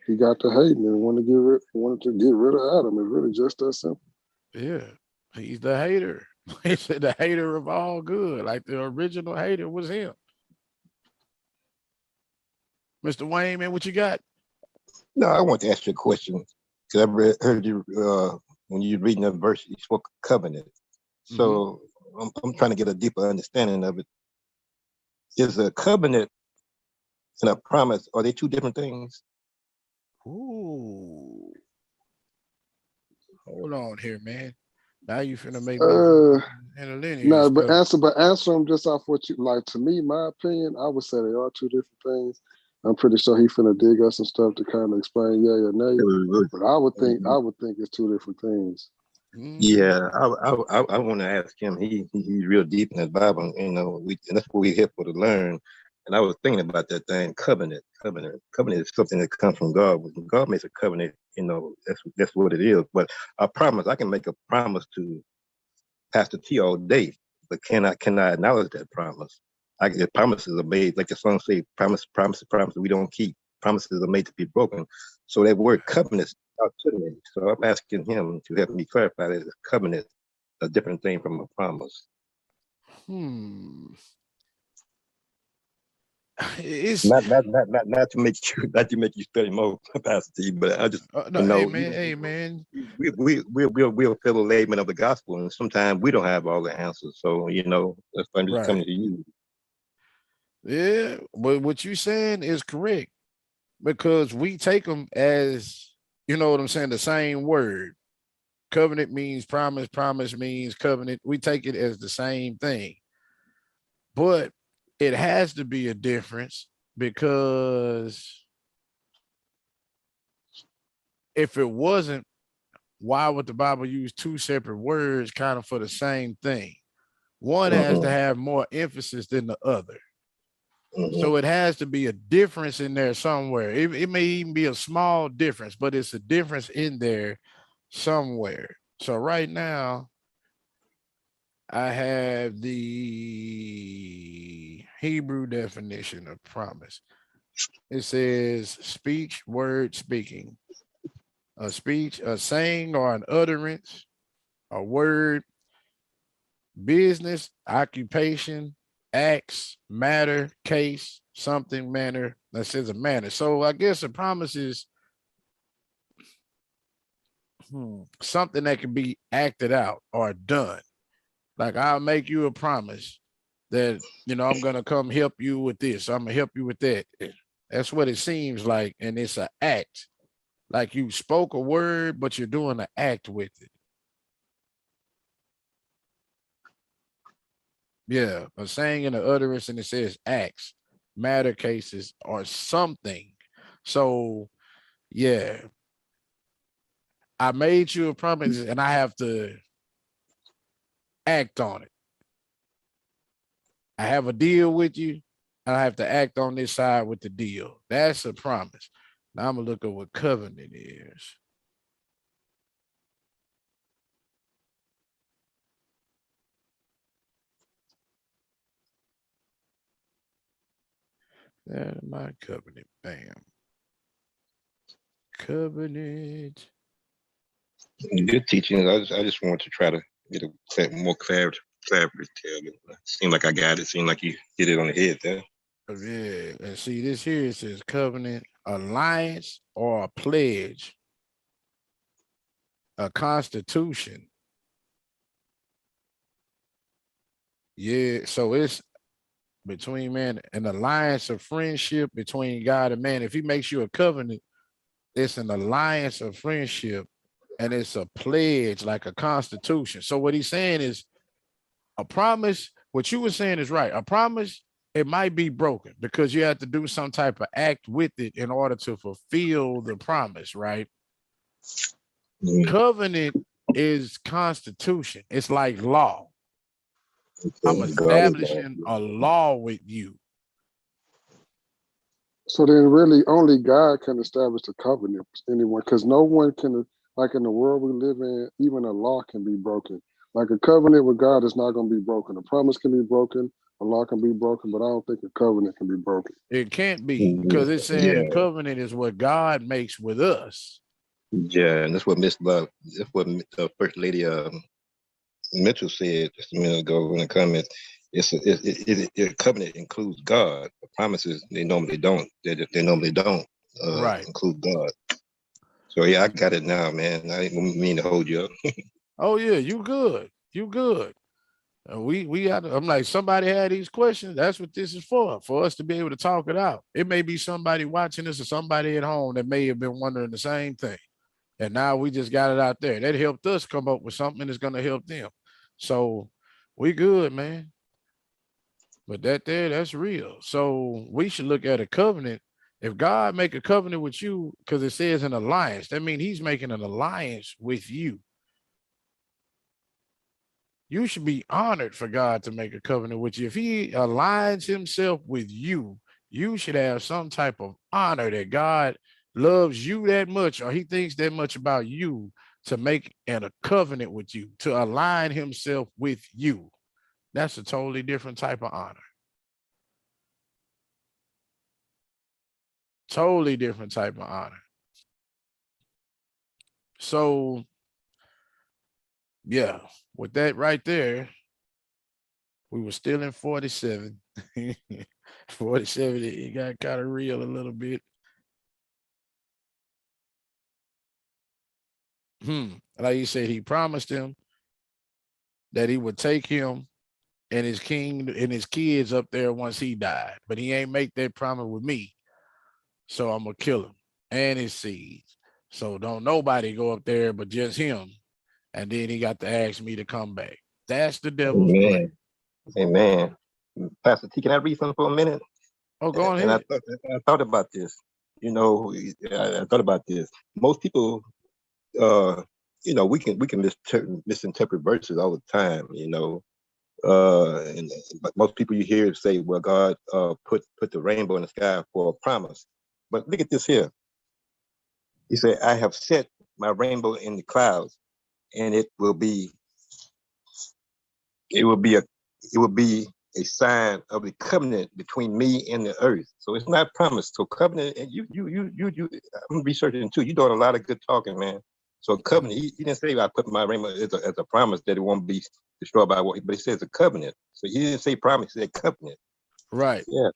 he got to hating and wanted to get rid of Adam. It's really just that simple. Yeah, he's the hater. He said the hater of all good, like the original hater was him. Mr. Wayne, man, what you got? No, I want to ask you a question because heard you when you reading that verse, you spoke of covenant. So I'm trying to get a deeper understanding of it. Is a covenant and a promise, are they two different things? Ooh. Hold on here, man. Now you finna make me interlinear. No, but answer them just off what you like. To me, my opinion, I would say they are two different things. I'm pretty sure he finna dig us some stuff to kind of explain yay or nay. But I would think it's two different things. Yeah, I want to ask him. He's real deep in the Bible, you know. And that's what we're here for, to learn. And I was thinking about that thing, covenant. Covenant is something that comes from God. When God makes a covenant, you know, that's what it is. But a promise, I can make a promise to Pastor T all day, but cannot acknowledge that promise. The promises are made, like the song say, promise we don't keep. Promises are made to be broken. So that word covenant out to me. So I'm asking him to help me clarify that a covenant, a different thing from a promise. It's not to make you study more, Pastor T, but I just no, you know, hey man. We're fellow laymen of the gospel, and sometimes we don't have all the answers. So you know, that's why I'm just coming to you. Yeah, but what you saying is correct, because we take them as, you know what I'm saying, the same word. Covenant means promise, promise means covenant. We take it as the same thing. But it has to be a difference, because if it wasn't, why would the Bible use two separate words kind of for the same thing? One has to have more emphasis than the other. So it has to be a difference in there somewhere. It may even be a small difference, but it's a difference in there somewhere. So right now, I have the Hebrew definition of promise. It says speech, word, speaking. A speech, a saying or an utterance, a word, business, occupation, acts, matter, case, something, manner. That says a manner. So I guess a promise is something that can be acted out or done. Like, I'll make you a promise that, you know, I'm going to come help you with this. I'm going to help you with that. That's what it seems like. And it's an act. Like you spoke a word, but you're doing an act with it. Yeah, a saying and an utterance, and it says acts, matter, cases, or something. So, yeah, I made you a promise and I have to act on it. I have a deal with you, and I have to act on this side with the deal. That's a promise. Now I'm going to look at what covenant is. That's my covenant. Bam. Covenant. Good teaching. I just want to try to get more clarity. Clarity, Kevin. Seemed like I got it. Seemed like you hit it on the head there. Yeah, and see this here, it says covenant, alliance, or a pledge, a constitution. Yeah, so it's between man, an alliance of friendship between God and man. If he makes you a covenant, it's an alliance of friendship and it's a pledge like a constitution. So what he's saying is a promise, what you were saying is right. A promise, it might be broken because you have to do some type of act with it in order to fulfill the promise, right? Mhm. Covenant is constitution. It's like law. I'm God is establishing a law with you. So then really only God can establish a covenant with anyone, because no one can, like in the world we live in, even a law can be broken. Like a covenant with God is not going to be broken. A promise can be broken, a law can be broken, but I don't think a covenant can be broken. It can't be because it's saying a covenant is what God makes with us. Yeah, and that's what Miss Love, that's what First Lady Mitchell said just a minute ago in the comments. A covenant includes God. The promises they normally don't. They normally don't Right. include God. So yeah, I got it now, man. I didn't mean to hold you up. Oh yeah, you good. You good. We got. I'm like, somebody had these questions. That's what this is for us to be able to talk it out. It may be somebody watching this or somebody at home that may have been wondering the same thing, and now we just got it out there. That helped us come up with something that's going to help them. So we good, man. But that's real. So we should look at a covenant. If God make a covenant with you, because it says an alliance, that means he's making an alliance with you. You should be honored for God to make a covenant with you. If he aligns himself with you, you should have some type of honor that God loves you that much, or he thinks that much about you to make a covenant with you, to align himself with you. That's a totally different type of honor. Totally different type of honor. So, yeah, with that right there, we were still in 47. 47, it got kind of real a little bit. Like you said, he promised him that he would take him and his king and his kids up there once he died, but he ain't make that promise with me. So I'm gonna kill him and his seeds. So don't nobody go up there but just him. And then he got to ask me to come back. That's the devil's plan. Amen. Pastor T, can I read something for a minute? Oh, go on and ahead. I thought about this. You know, I thought about this. Most people, you know, we can misinterpret verses all the time. You know, but most people you hear say, "Well, God put the rainbow in the sky for a promise." But look at this here. He said, "I have set my rainbow in the clouds, and it will be a sign of the covenant between me and the earth." So it's not promised. So covenant, and I'm researching too. You're doing a lot of good talking, man. So covenant, he didn't say I put my rainbow as a promise that it won't be destroyed by what, but he says a covenant. So he didn't say promise, he said covenant. Right. Yeah.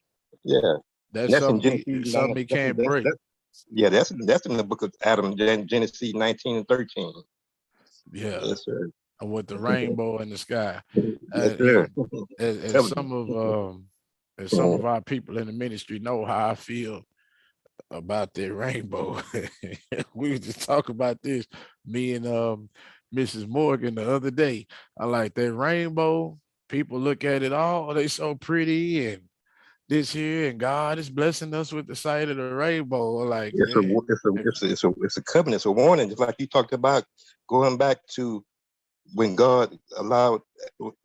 That's something he can't break. That's in the book of Adam, Genesis 19 and 13. Yeah. Yes, sir. With the rainbow in the sky. Yes, sir. As some of our people in the ministry know how I feel about that rainbow. We just talk about this, me and Mrs. Morgan the other day. I like that rainbow. People look at it all, they so pretty and this here, and God is blessing us with the sight of the rainbow. Like, it's a covenant, it's a warning, just like you talked about going back to when God allowed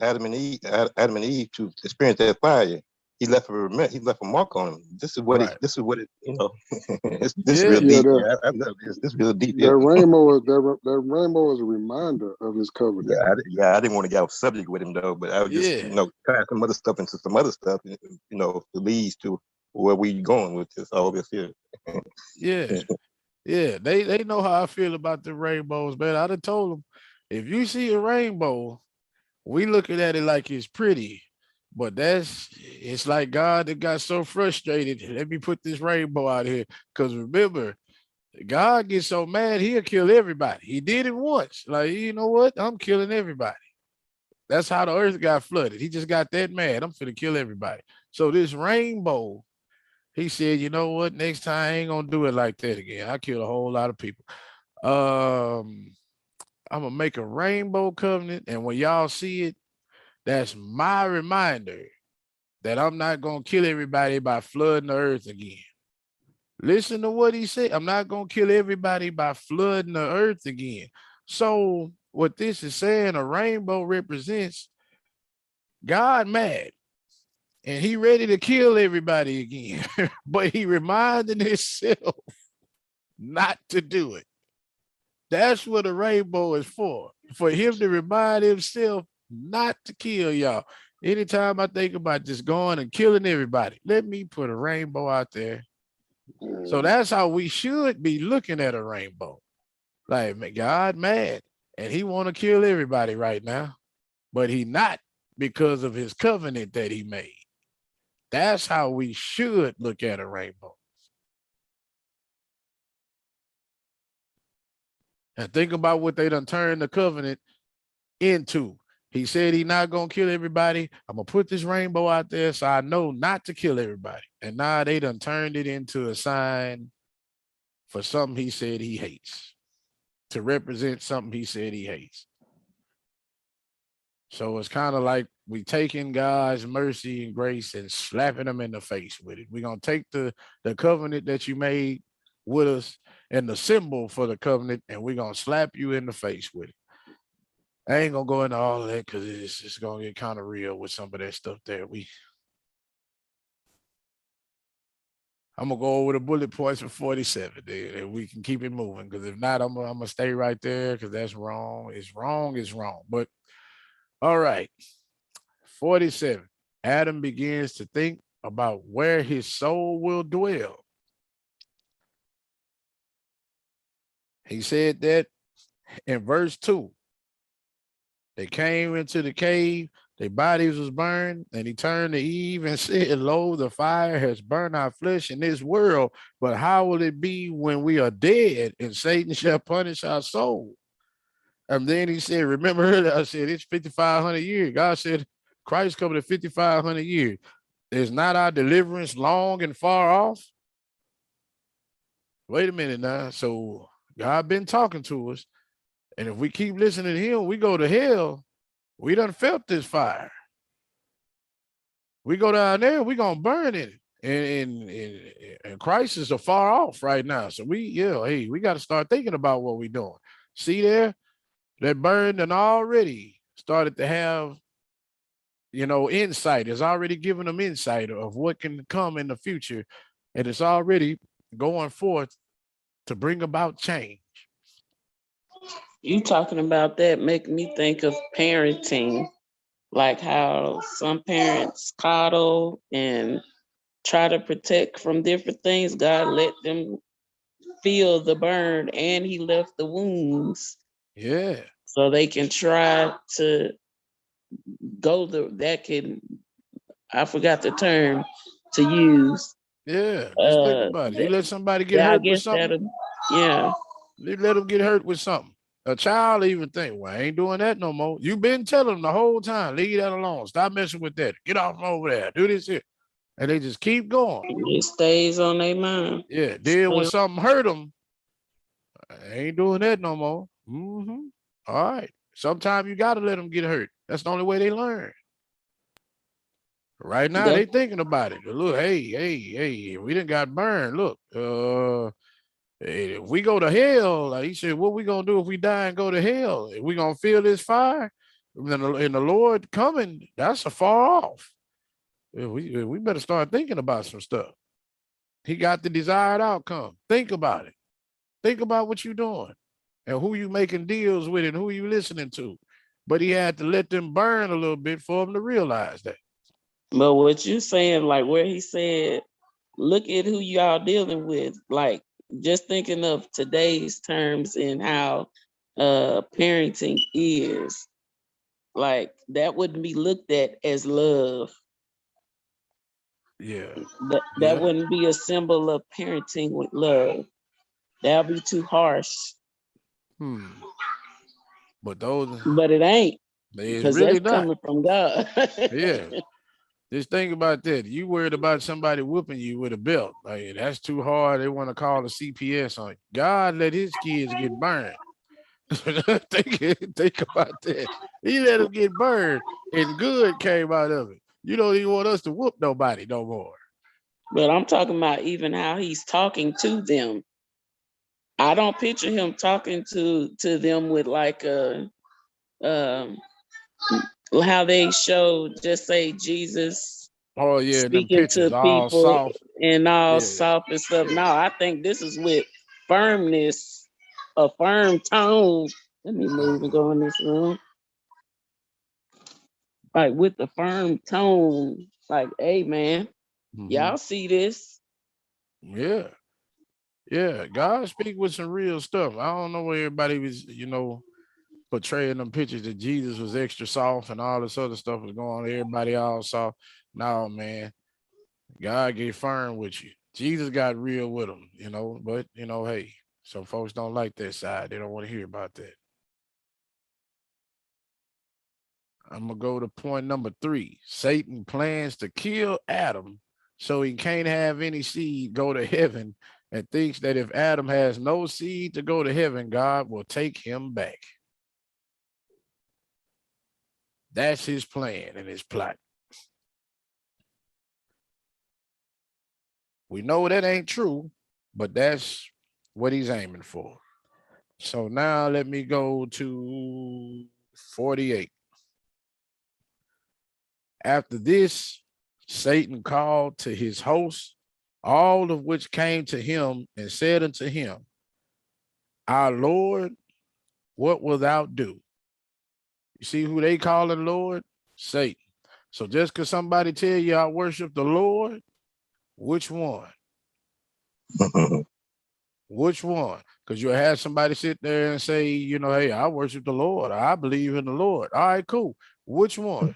Adam and Eve to experience that fire. He left a mark on them. This is what it, you know. This real deep. I love this. This real deep. That rainbow is a reminder of his covenant. I didn't want to get off subject with him though, but I was just trying some other stuff into some other stuff, you know, that leads to where we going with this all this here. Yeah. They know how I feel about the rainbows, man. I done told them, if you see a rainbow, we looking at it like it's pretty, but it's like God that got so frustrated. Let me put this rainbow out here. Because remember, God gets so mad, he'll kill everybody. He did it once. Like, you know what? I'm killing everybody. That's how the earth got flooded. He just got that mad. I'm finna kill everybody. So this rainbow, he said, you know what? Next time I ain't gonna do it like that again. I killed a whole lot of people. I'm gonna make a rainbow covenant, and when y'all see it, that's my reminder that I'm not gonna kill everybody by flooding the earth again. Listen to what he said. I'm not gonna kill everybody by flooding the earth again. So what this is saying, a rainbow represents God mad, and he ready to kill everybody again, but he reminding himself not to do it. That's what a rainbow is for him to remind himself not to kill y'all. Anytime I think about just going and killing everybody, let me put a rainbow out there. So that's how we should be looking at a rainbow. Like, God mad, and he want to kill everybody right now, but he not, because of his covenant that he made. That's how we should look at a rainbow. And think about what they done turned the covenant into. He said he not gonna kill everybody. I'm gonna put this rainbow out there so I know not to kill everybody. And now they done turned it into a sign for something he said he hates, to represent something he said he hates. So it's kind of like we taking God's mercy and grace and slapping them in the face with it. We're gonna take the covenant that you made with us and the symbol for the covenant, and we're gonna slap you in the face with it. I ain't gonna go into all of that because it's just gonna get kind of real with some of that stuff there. I'm gonna go over the bullet points for 47, and we can keep it moving. Because if not, I'm gonna stay right there because that's wrong. It's wrong. It's wrong. But all right, 47. Adam begins to think about where his soul will dwell. He said that in verse 2. They came into the cave, their bodies was burned, and he turned to Eve and said, lo, the fire has burned our flesh in this world, but how will it be when we are dead and Satan shall punish our soul? And then he said, remember earlier, I said, it's 5,500 years. God said, Christ coming in 5,500 years. Is not our deliverance long and far off? Wait a minute now. So God been talking to us. And if we keep listening to him, we go to hell. We done felt this fire. We go down there, we gonna burn in it. And Christ is far off right now. So we got to start thinking about what we're doing. See there, that burned and already started to have, insight. It's already given them insight of what can come in the future. And it's already going forth to bring about change. You talking about that make me think of parenting, like how some parents coddle and try to protect from different things. God let them feel the burn, and he left the wounds. Yeah. So they can try to go I forgot the term to use. Yeah, just think about it. You let somebody get hurt with something. Yeah. You let them get hurt with something. A child even think, well, I ain't doing that no more. You've been telling them the whole time, leave that alone. Stop messing with that. Get off over there. Do this here. And they just keep going. It stays on their mind. Yeah. Then when something hurt them, I ain't doing that no more. Mm-hmm. All right. Sometimes you got to let them get hurt. That's the only way they learn. Right now, they thinking about it. Look, hey, we done got burned. Look, if we go to hell, like he said, what we gonna do if we die and go to hell? If we gonna feel this fire and the Lord coming, that's a far off. We better start thinking about some stuff. He got the desired outcome. Think about it. Think about what you're doing and who you making deals with and who you listening to. But he had to let them burn a little bit for them to realize that. But what you saying, like where he said, look at who y'all dealing with, like just thinking of today's terms and how parenting is. like that wouldn't be looked at as love. Yeah. That Yeah. wouldn't be a symbol of parenting with love. That'd be too harsh. But those, But it ain't, it's because really that's not. coming from God. Yeah. Just think about that. You worried about somebody whooping you with a belt. Like, that's too hard. They want to call the CPS on you. God let his kids get burned. think about that. He let them get burned and good came out of it. You don't even want us to whoop nobody no more. But I'm talking about even how he's talking to them. I don't picture him talking to them with like a how they show, just say Jesus Oh yeah, them speaking pictures to all people soft. and all Yeah. soft and stuff. Yeah. No, I think this is with firmness, a firm tone. Let me move and go in this room. Like with the firm tone, like, hey man, y'all see this? Yeah. Yeah. God speak with some real stuff. I don't know where everybody was, portraying them pictures that Jesus was extra soft and all this other stuff was going on. Everybody all soft. No, man. God get firm with you. Jesus got real with them, but hey, some folks don't like that side. They don't want to hear about that. I'm gonna go to point number 3. Satan plans to kill Adam so he can't have any seed go to heaven, and thinks that if Adam has no seed to go to heaven, God will take him back. That's his plan and his plot. We know that ain't true, but that's what he's aiming for. So now let me go to 48. After this, Satan called to his hosts, all of which came to him and said unto him, our Lord, what wilt thou do? You see who they calling Lord? Satan. So just because somebody tell you I worship the Lord, which one? Which one? Because you'll have somebody sit there and say, hey, I worship the Lord. I believe in the Lord. All right, cool. Which one?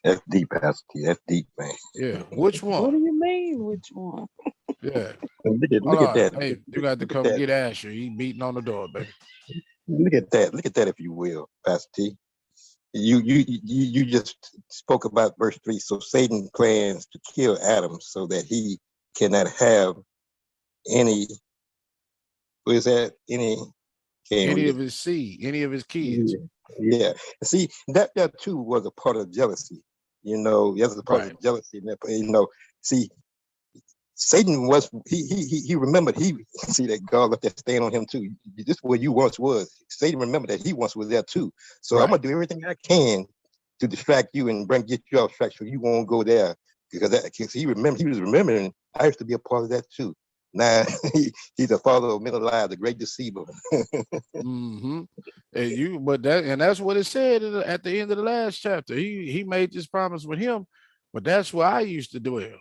That's deep, Pastor T. That's deep, man. Yeah, which What one? do you mean? Which one? Yeah. Look at that. Hey, you got to Look at come that. get Asher. He beating on the door, baby. Look at that. Look at that, if you will, Pastor T. You just spoke about verse 3. So Satan plans to kill Adam so that he cannot have any. What is that? Any Of his seed, any of his kids. Yeah. See, that too was a part of jealousy. That's a part of jealousy. See, Satan was he remembered see that God left that stain on him too. This is where you once was. Satan remembered that he once was there too. So I'm gonna do everything I can to distract you and get you off track so you won't go there. Because he was remembering I used to be a part of that too. Now he's a father of many lies, a great deceiver. And that's what it said at the end of the last chapter. He made this promise with him, but that's where I used to dwell.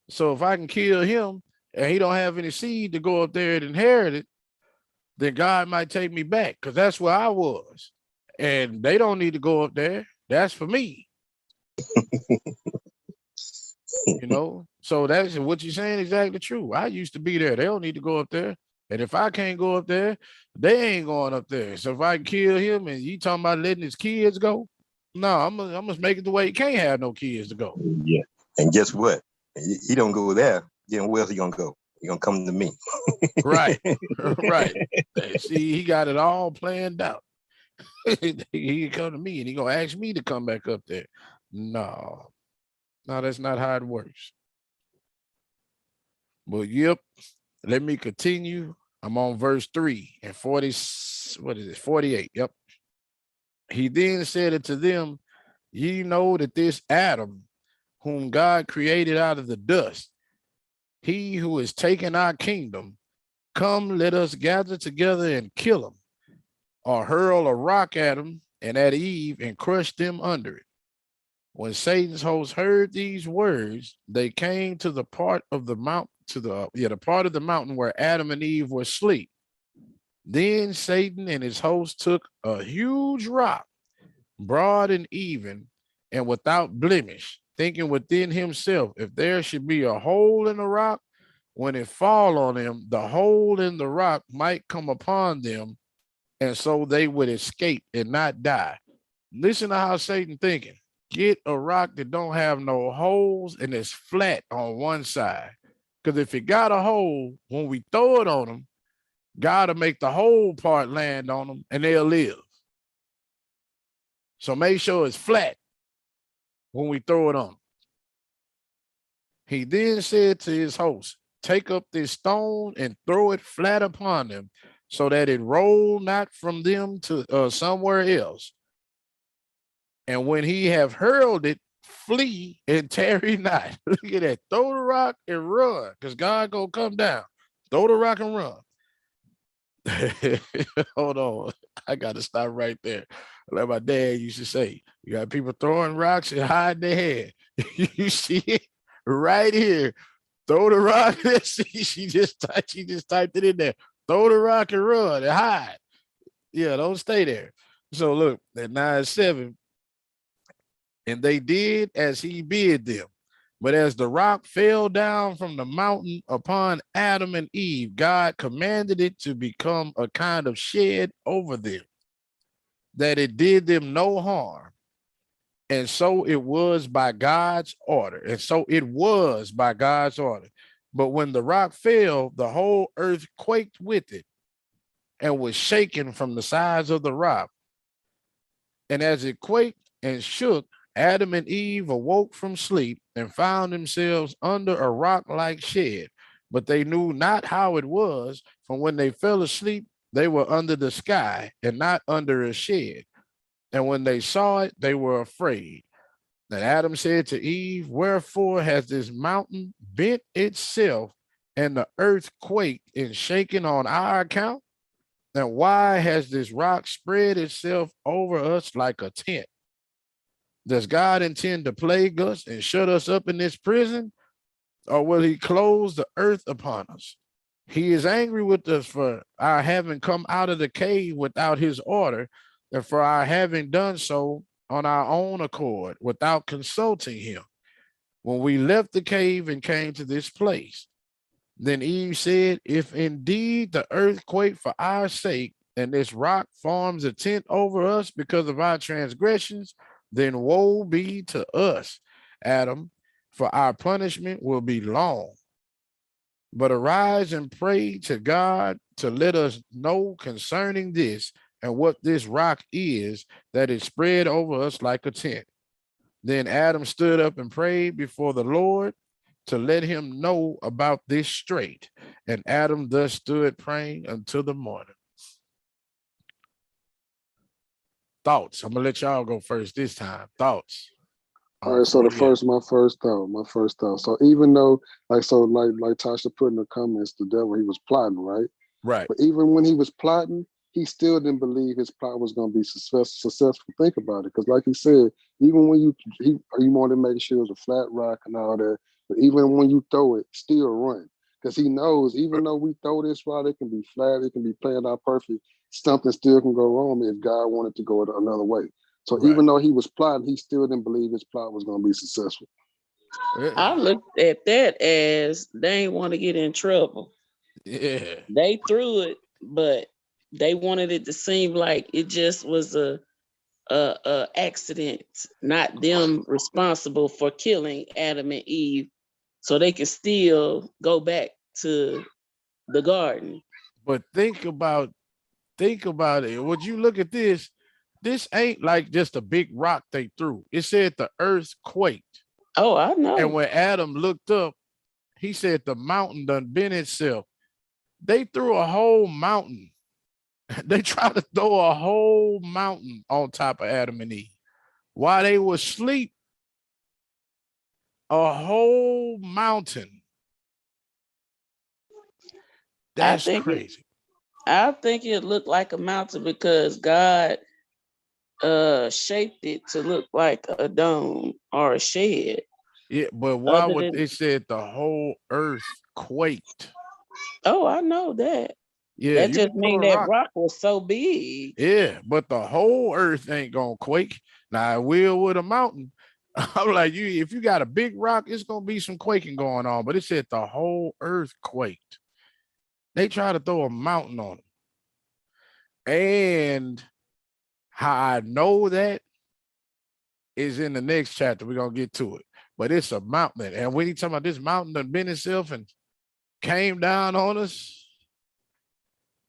So if I can kill him and he don't have any seed to go up there and inherit it, then God might take me back, because that's where I was. And they don't need to go up there. That's for me. So that's what you're saying, exactly true. I used to be there. They don't need to go up there. And if I can't go up there, they ain't going up there. So if I can kill him and you talking about letting his kids go, no, I'm gonna make it the way he can't have no kids to go. Yeah. And guess what? He don't go there. Then where's he gonna go? He gonna come to me. Right. Right. See, he got it all planned out. He can come to me and he gonna ask me to come back up there. No, that's not how it works. But yep, let me continue. I'm on verse 3 and 40. What is it? 48. Yep. He then said unto them, ye know that this Adam, whom God created out of the dust, he who is taken our kingdom, come, let us gather together and kill him, or hurl a rock at him and at Eve and crush them under it. When Satan's host heard these words, they came to the part of the mount, the part of the mountain where Adam and Eve were asleep. Then Satan and his host took a huge rock, broad and even, and without blemish, thinking within himself, if there should be a hole in the rock, when it fall on them, the hole in the rock might come upon them, and so they would escape and not die. Listen to how Satan thinking. Get a rock that don't have no holes and it's flat on one side. Because if it got a hole, when we throw it on them, God will make the whole part land on them and they'll live. So make sure it's flat when we throw it on them. He then said to his host, take up this stone and throw it flat upon them, so that it roll not from them to somewhere else. And when he have hurled it, flee and tarry not. Look at that. Throw the rock and run, because God gonna come down. Throw the rock and run. Hold on. I gotta stop right there. Like my dad used to say, you got people throwing rocks and hide their head. You see it right here. Throw the rock. She just typed it in there. Throw the rock and run and hide. Yeah, don't stay there. So look at 9:7. And they did as he bid them. But as the rock fell down from the mountain upon Adam and Eve, God commanded it to become a kind of shed over them, that it did them no harm. And so it was by God's order. But when the rock fell, the whole earth quaked with it and was shaken from the sides of the rock. And as it quaked and shook, Adam and Eve awoke from sleep and found themselves under a rock-like shed, but they knew not how it was, for when they fell asleep, they were under the sky and not under a shed. And when they saw it, they were afraid. Then Adam said to Eve, wherefore has this mountain bent itself and the earth quaked and shaken on our account? And why has this rock spread itself over us like a tent? Does God intend to plague us and shut us up in this prison? Or will he close the earth upon us? He is angry with us for our having come out of the cave without his order, and for our having done so on our own accord without consulting him, when we left the cave and came to this place. Then Eve said, if indeed the earth quake for our sake, and this rock forms a tent over us because of our transgressions, then woe be to us, Adam, for our punishment will be long. But arise and pray to God to let us know concerning this and what this rock is that is spread over us like a tent. Then Adam stood up and prayed before the Lord to let him know about this strait. And Adam thus stood praying until the morning. Thoughts? I'm gonna let y'all go first this time. Thoughts? All right, so my first thought. So even though, like Tasha put in the comments, the devil, he was plotting, right? Right. But even when he was plotting, he still didn't believe his plot was going to be successful. Think about it, because like he said, even when you wanted to make sure it was a flat rock and all that, but even when you throw it, still run, because he knows even though we throw this rock, it can be flat, it can be planned out perfect, something still can go wrong if God wanted to go another way. So Right. even though he was plotting, he still didn't believe his plot was going to be successful. I looked at that as they ain't want to get in trouble. Yeah. They threw it, but they wanted it to seem like it just was a accident, not them responsible for killing Adam and Eve, so they can still go back to the garden. But think about it. Would you look at this? This ain't like just a big rock they threw. It said the earth quaked. Oh, I know. And when Adam looked up, he said the mountain done bent itself. They threw a whole mountain. They tried to throw a whole mountain on top of Adam and Eve while they were asleep. A whole mountain. That's crazy. I think it looked like a mountain because God shaped it to look like a dome or a shed. Yeah, but why would they said the whole earth quaked? Oh, I know that. Yeah, That you just can throw mean a that rock. rock was so big. Yeah, but the whole earth ain't gonna quake. Now it will with a mountain. I'm like, you if you got a big rock, it's gonna be some quaking going on. But it said the whole earth quaked. They try to throw a mountain on them. And how I know that is in the next chapter. We're gonna get to it. But it's a mountain. And when he talking about this mountain done bent itself and came down on us.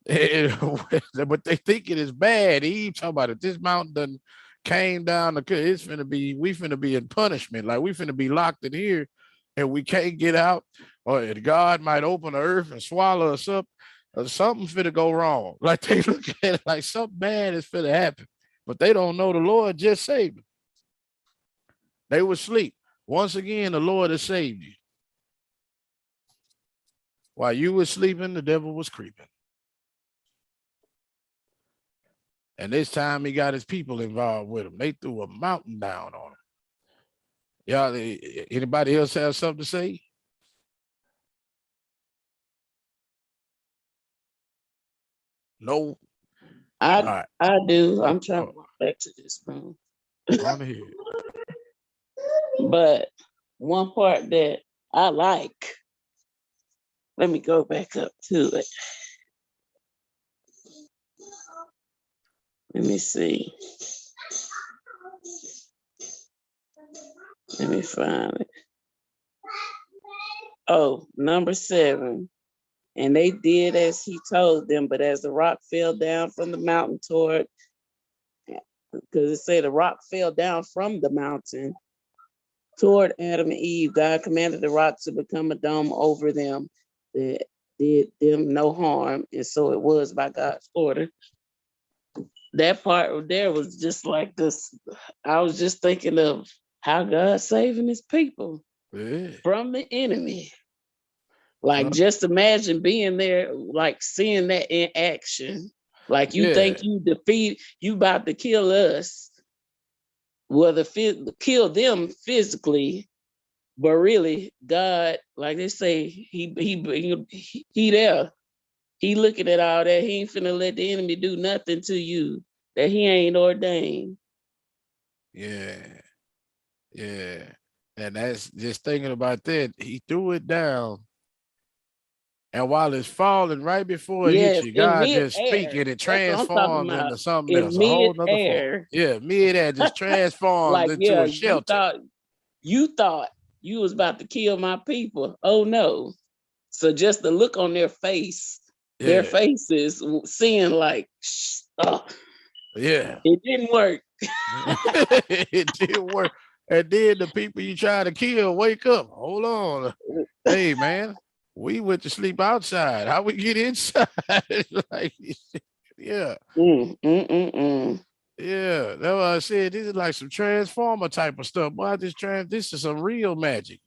But they think it is bad. He talking about it. This mountain done came down. It's finna be, we finna be in punishment. Like we finna be locked in here and we can't get out. Or God might open the earth and swallow us up. Or something finna go wrong. Like they look at it like something bad is finna happen. But they don't know the Lord just saved them. They were asleep. Once again, the Lord has saved you. While you were sleeping, the devil was creeping. And this time he got his people involved with him. They threw a mountain down on him. Y'all, anybody else have something to say? No. All right. I do. I'm trying to walk back to this room. On ahead. But one part that I like, let me go back up to it. Let me see. Let me find it. Oh, number 7. And they did as he told them, but as the rock fell down from the mountain toward, because it said the rock fell down from the mountain toward Adam and Eve, God commanded the rock to become a dome over them that did them no harm. And so it was by God's order. That part there was just like this. I was just thinking of how God's saving his people from the enemy. Like, just imagine being there, like seeing that in action. Like you think you about to kill us, whether kill them physically, but really God, like they say, he there. He looking at all that. He ain't finna let the enemy do nothing to you that he ain't ordained. Yeah. Yeah. And that's just thinking about that. He threw it down. And while it's falling right before it hits you, God just speak and it That's what I'm talking transforms about. into something In else, a whole nother form. mid-air. Yeah, mid-air just transforms Like, into a shelter. you thought you was about to kill my people. Oh no. So just the look on their face, their faces seeing like, yeah, it didn't work. it didn't work. And then the people you try to kill wake up. Hold on. Hey man, we went to sleep outside. How we get inside? Like, yeah. Yeah, that's what I said. This is like some transformer type of stuff. Boy, this is some real magic.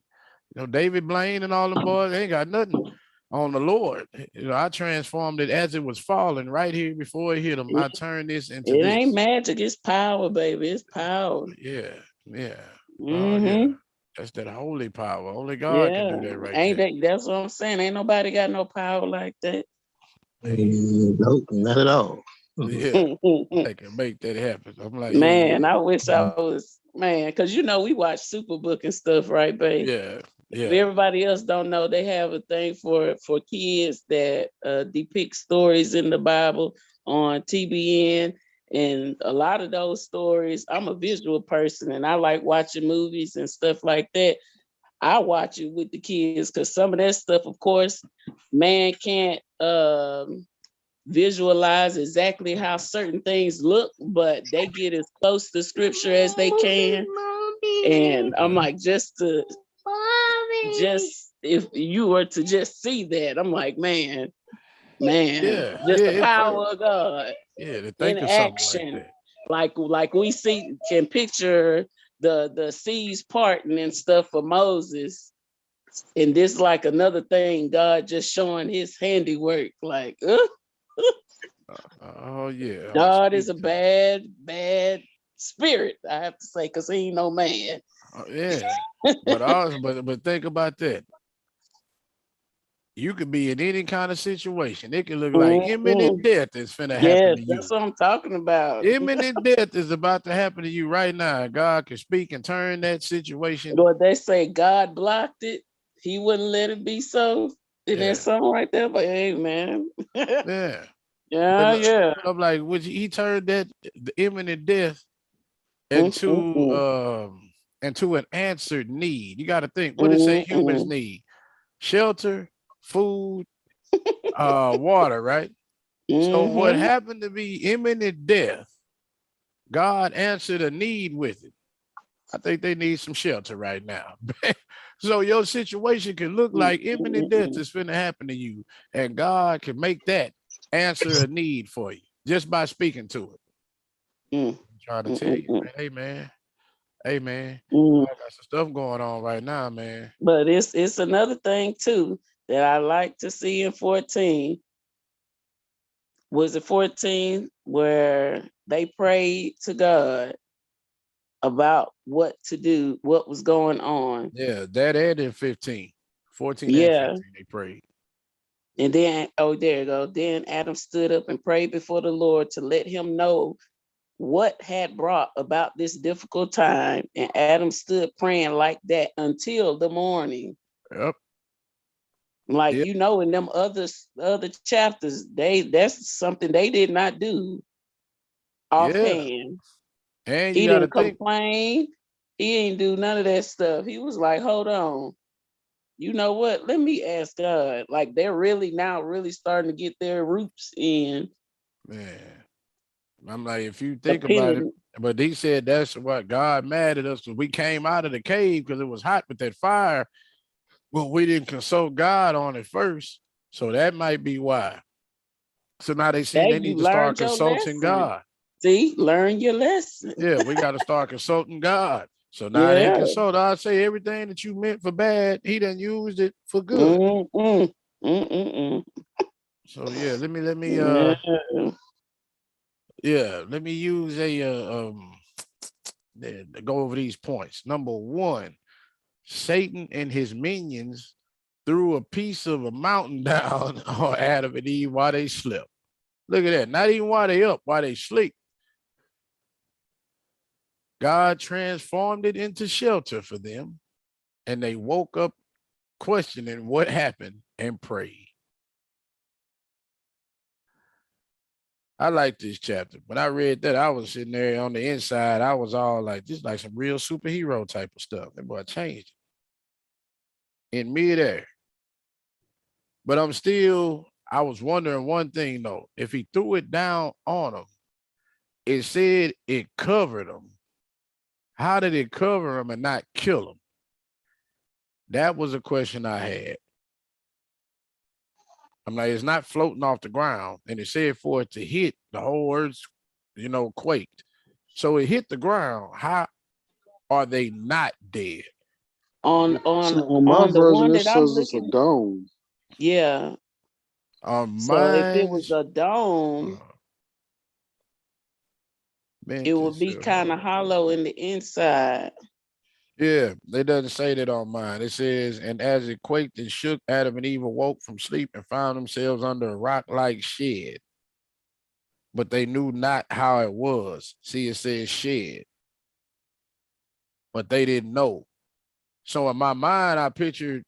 You know, David Blaine and all them boys, they ain't got nothing on the Lord. You know, I transformed it as it was falling right here before it hit them. I turned this into It this. ain't magic, it's power, baby. It's power. Yeah. Mm-hmm. That's that holy power. Only God can do that right ain't there. that's what I'm saying. Ain't nobody got no power like that. Nope, not at all. Yeah, I can make that happen. I'm like, man, I wish I was, man, because we watch Superbook and stuff, right, babe? Yeah. If everybody else don't know, they have a thing for kids that depict stories in the Bible on TBN. And a lot of those stories, I'm a visual person and I like watching movies and stuff like that. I watch it with the kids because some of that stuff, of course, man can't visualize exactly how certain things look, but they get as close to scripture as they can. And I'm like, just if you were to just see that, I'm like, man, just the power of God. Yeah, to in think of action. Like Like we can picture the seas parting and stuff for Moses. And this like another thing, God just showing his handiwork, like, oh yeah. God is a bad spirit, I have to say, because he ain't no man. Yeah. But also, but think about that. You could be in any kind of situation. It could look like imminent death is finna happen Yes, to you. that's what I'm talking about. Imminent death is about to happen to you right now. God can speak and turn that situation. Lord, they say God blocked it. He wouldn't let it be so. And Yeah. that song right there, but hey, man. Yeah. Yeah, yeah. But I'm like, which he turned that the imminent death Mm, mm, into an answered need. You got to think, what it say humans need? Shelter, food, water, right? So what happened to be imminent death, God answered a need with it. I think they need some shelter right now. So your situation can look like imminent death is finna happen to you, and God can make that answer a need for you just by speaking to it. I'm trying to tell you, man. Hey man, I got some stuff going on right now, man. But it's another thing too that I like to see in 14. Was it 14 where they prayed to God about what to do, what was going on? Yeah, that and in 15, 14 Yeah. and 15, they prayed. And then, oh, there you go. Then Adam stood up and prayed before the Lord to let him know what had brought about this difficult time. And Adam stood praying like that until the morning. Yep. Like, Yep. you know, in them other chapters, that's something they did not do offhand. And He you got to didn't think, complain. He didn't do none of that stuff. He was like, hold on. You know what? Let me ask God. Like, they're really now really starting to get their roots in. man. I'm like, if you think about it, but he said that's what God mad at us because we came out of the cave because it was hot with that fire. Well, we didn't consult God on it first. So that might be why. So now they see Hey, they you need to start learned your consulting lesson. God. See, learn your lesson. Yeah, we got to start consulting God. So now they Yeah. consult. I say everything that you meant for bad, he done used it for good. So yeah, let me let me use a to go over these points. Number one, Satan and his minions threw a piece of a mountain down on Adam and Eve while they slept. Look at that. Not even while they up, while they sleep. God transformed it into shelter for them, and they woke up questioning what happened and prayed. I like this chapter. When I read that, I was sitting there on the inside. I was all like, this is like some real superhero type of stuff. That boy changed it in midair. But I was wondering one thing though. If he threw it down on them, it said it covered them. How did it cover them and not kill them? That was a question I had. I'm like, it's not floating off the ground. And it said for it to hit, the whole earth, quaked. So it hit the ground. How are they not dead? So on my the version, one it that I'm says it's a looking, dome. yeah. So if it was a dome, it would be kind of hollow in the inside. Yeah, it doesn't say that on mine. It says, and as it quaked and shook, Adam and Eve awoke from sleep and found themselves under a rock-like shed. But they knew not how it was. See, it says shed. But they didn't know. So in my mind, I pictured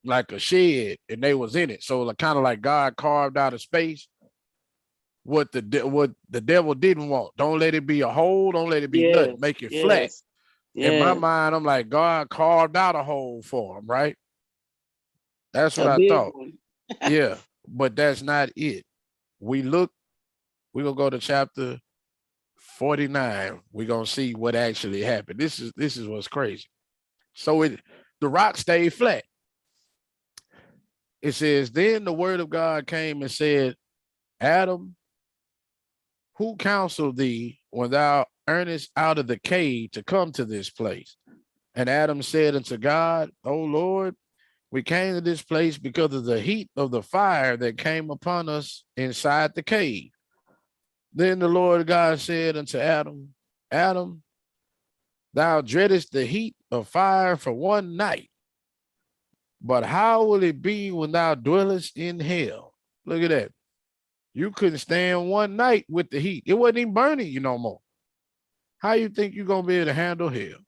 like a shed and they was in it. So like, kind of like God carved out a space. What the devil didn't want. Don't let it be a hole. Don't let it be nothing. Make it flat. In my mind, I'm like, God carved out a hole for him, right? That's what I thought. Yeah, but that's not it. We're gonna go to chapter 49. We're gonna see what actually happened. This is what's crazy. So the rock stayed flat. It says, then the word of God came and said, Adam, who counseled thee when thou earnest out of the cave to come to this place? And Adam said unto God, O Lord, we came to this place because of the heat of the fire that came upon us inside the cave. Then the Lord God said unto Adam, Adam, thou dreadest the heat of fire for one night. But how will it be when thou dwellest in hell? Look at that. You couldn't stand one night with the heat. It wasn't even burning you no more. How you think you're going to be able to handle hell?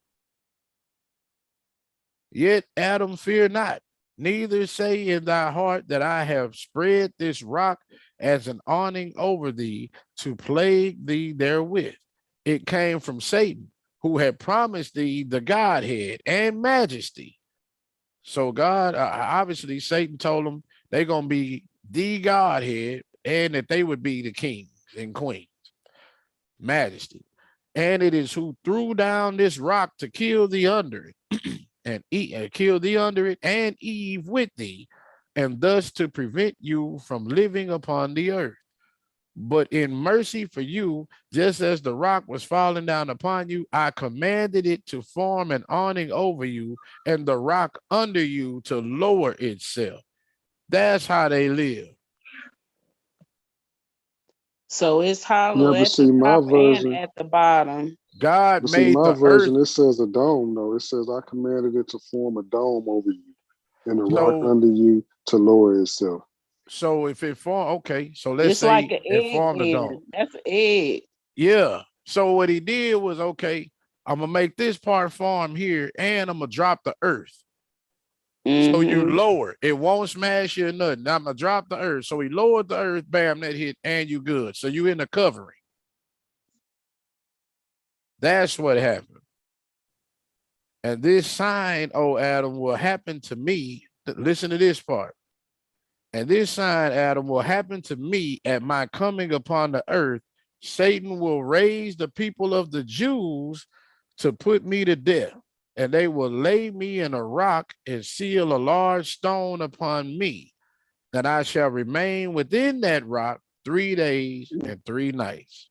Yet Adam, fear not, neither say in thy heart that I have spread this rock as an awning over thee to plague thee therewith. It came from Satan, who had promised thee the Godhead and majesty. So God, obviously Satan told them they're going to be the Godhead and that they would be the kings and queens, majesty. And it is who threw down this rock to kill thee under it and kill thee under it and Eve with thee, and thus to prevent you from living upon the earth. But in mercy for you, just as the rock was falling down upon you, I commanded it to form an awning over you and the rock under you to lower itself. That's how they live. So it's hollow Yeah, but at see, the my top and version, at the bottom. God but see, made my the earth. version, it says a dome, though. It says, I commanded it to form a dome over you and the rock So, under you to lower itself. so if it formed, okay, so let's It's like say an it egg formed a dome. then. That's an egg. Yeah. So what he did was, okay, I'm gonna make this part form here and I'm gonna drop the earth. So you Mhm. lower, it won't smash you or nothing. I'm gonna drop the earth. So he lowered the earth, bam, that hit, and you good. So you in the covering. That's what happened. And this sign, oh Adam, will happen to me. Listen to this part. And this sign, Adam, will happen to me at my coming upon the earth. Satan will raise the people of the Jews to put me to death, and they will lay me in a rock and seal a large stone upon me, that I shall remain within that rock 3 days and 3 nights.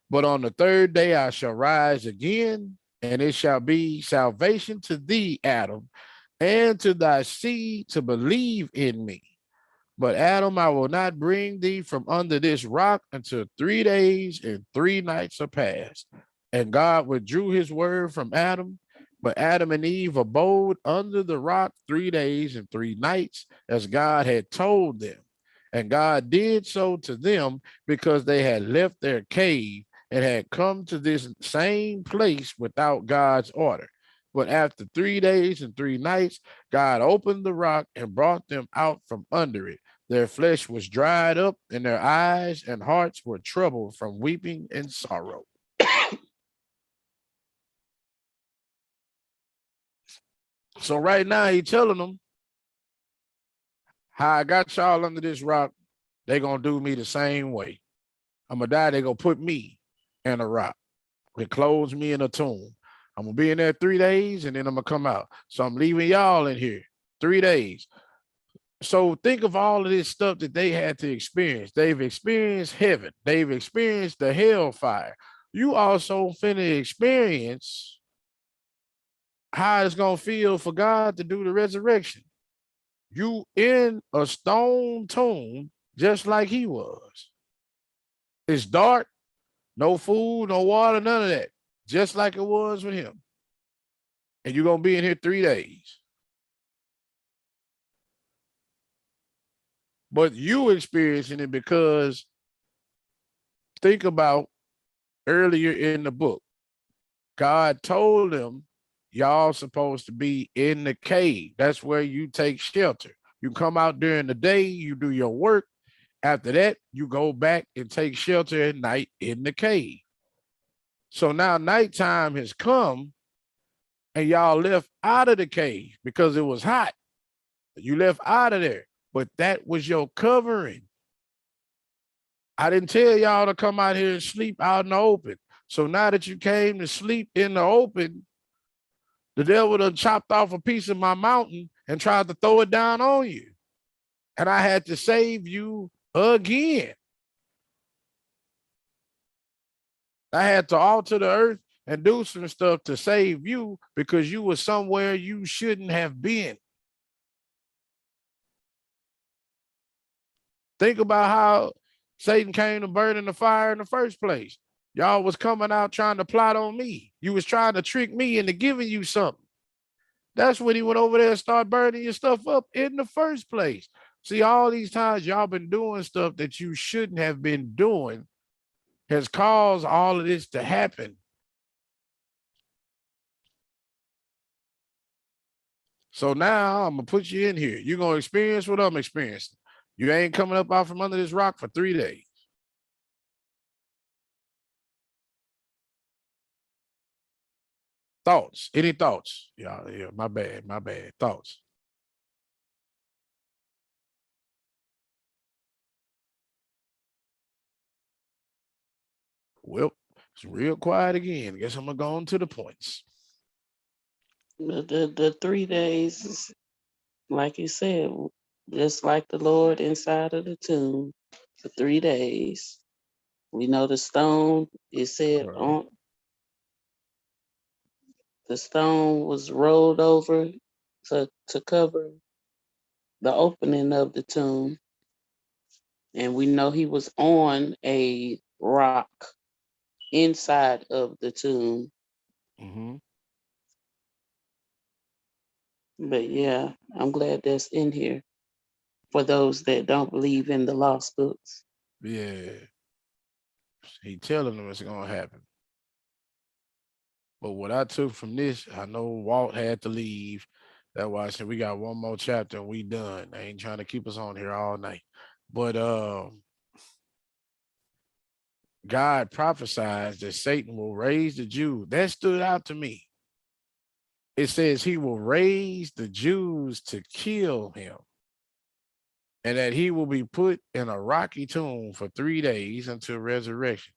But on the third day I shall rise again, and it shall be salvation to thee, Adam, and to thy seed to believe in me. But Adam, I will not bring thee from under this rock until 3 days and 3 nights are past. And God withdrew his word from Adam, but Adam and Eve abode under the rock 3 days and 3 nights, as God had told them. And God did so to them because they had left their cave and had come to this same place without God's order. But after 3 days and 3 nights, God opened the rock and brought them out from under it. Their flesh was dried up, and their eyes and hearts were troubled from weeping and sorrow. So right now he's telling them, how I got y'all under this rock, they're going to do me the same way. I'm going to die, they're going to put me in a rock. They close me in a tomb. I'm going to be in there 3 days, and then I'm going to come out. So I'm leaving y'all in here 3 days. So think of all of this stuff that they had to experience. They've experienced heaven. They've experienced the hellfire. You also finna experience how it's going to feel for God to do the resurrection. You in a stone tomb just like he was. It's dark, no food, no water, none of that. Just like it was with him. And you're going to be in here 3 days. But you experiencing it because think about earlier in the book, God told them, y'all supposed to be in the cave. That's where you take shelter. You come out during the day, you do your work. After that, you go back and take shelter at night in the cave. So now nighttime has come and y'all left out of the cave because it was hot. You left out of there, but that was your covering. I didn't tell y'all to come out here and sleep out in the open. So now that you came to sleep in the open, the devil done chopped off a piece of my mountain and tried to throw it down on you. And I had to save you again. I had to alter the earth and do some stuff to save you because you were somewhere you shouldn't have been. Think about how Satan came to burn in the fire in the first place. Y'all was coming out trying to plot on me. You was trying to trick me into giving you something. That's when he went over there and started burning your stuff up in the first place. See, all these times y'all been doing stuff that you shouldn't have been doing has caused all of this to happen. So now I'm gonna put you in here. You're gonna experience what I'm experiencing. You ain't coming up out from under this rock for 3 days. Thoughts? Any thoughts? Yeah, my bad, my bad. Thoughts? Well, it's real quiet again. Guess I'm gonna go on to the points. The 3 days, is, like you said, just like the Lord inside of the tomb for 3 days. We know the stone, it said Right. on the stone was rolled over to cover the opening of the tomb. And we know he was on a rock inside of the tomb. Mm-hmm. But yeah, I'm glad that's in here for those that don't believe in the lost books. Yeah. He telling them it's gonna happen. But what I took from this, I know Walt had to leave. That's why I said we got one more chapter and we done. I ain't trying to keep us on here all night. But God prophesies that Satan will raise the Jews. That stood out to me. It says he will raise the Jews to kill him, and that he will be put in a rocky tomb for 3 days until resurrection.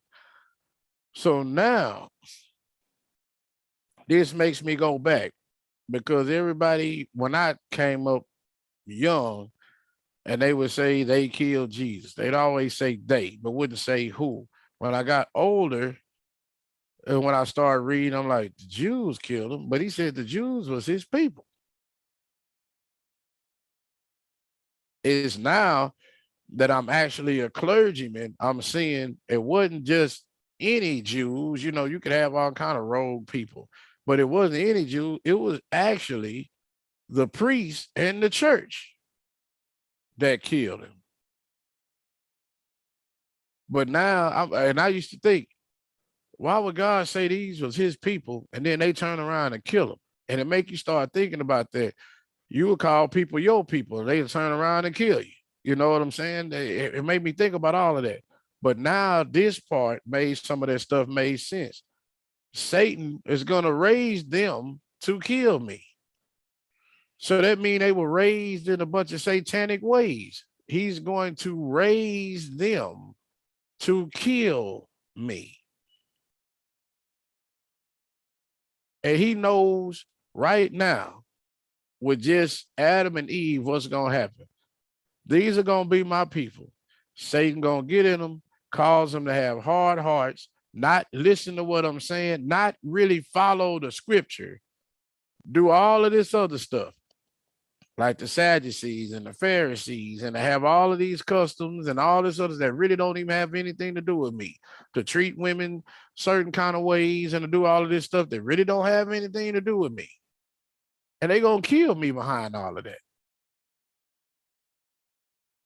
So now this makes me go back, because everybody, when I came up young and they would say they killed Jesus, they'd always say they, but wouldn't say who. When I got older, and when I started reading, I'm like, the Jews killed him, but he said the Jews was his people. It's now that I'm actually a clergyman, I'm seeing it wasn't just any Jews. You know, you could have all kind of rogue people, but it wasn't any Jew. It was actually the priests and the church that killed him. But now, I used to think, why would God say these was his people and then they turn around and kill them? And it make you start thinking about that. You would call people your people and they turn around and kill you. You know what I'm saying? It made me think about all of that. But now this part made some of that stuff made sense. Satan is going to raise them to kill me. So that means they were raised in a bunch of satanic ways. He's going to raise them to kill me. And he knows right now with just Adam and Eve what's going to happen. These are going to be my people. Satan going to get in them, cause them to have hard hearts, not listen to what I'm saying, not really follow the scripture, do all of this other stuff, like the Sadducees and the Pharisees, and to have all of these customs and all this others that really don't even have anything to do with me, to treat women certain kind of ways and to do all of this stuff that really don't have anything to do with me. And they're going to kill me behind all of that,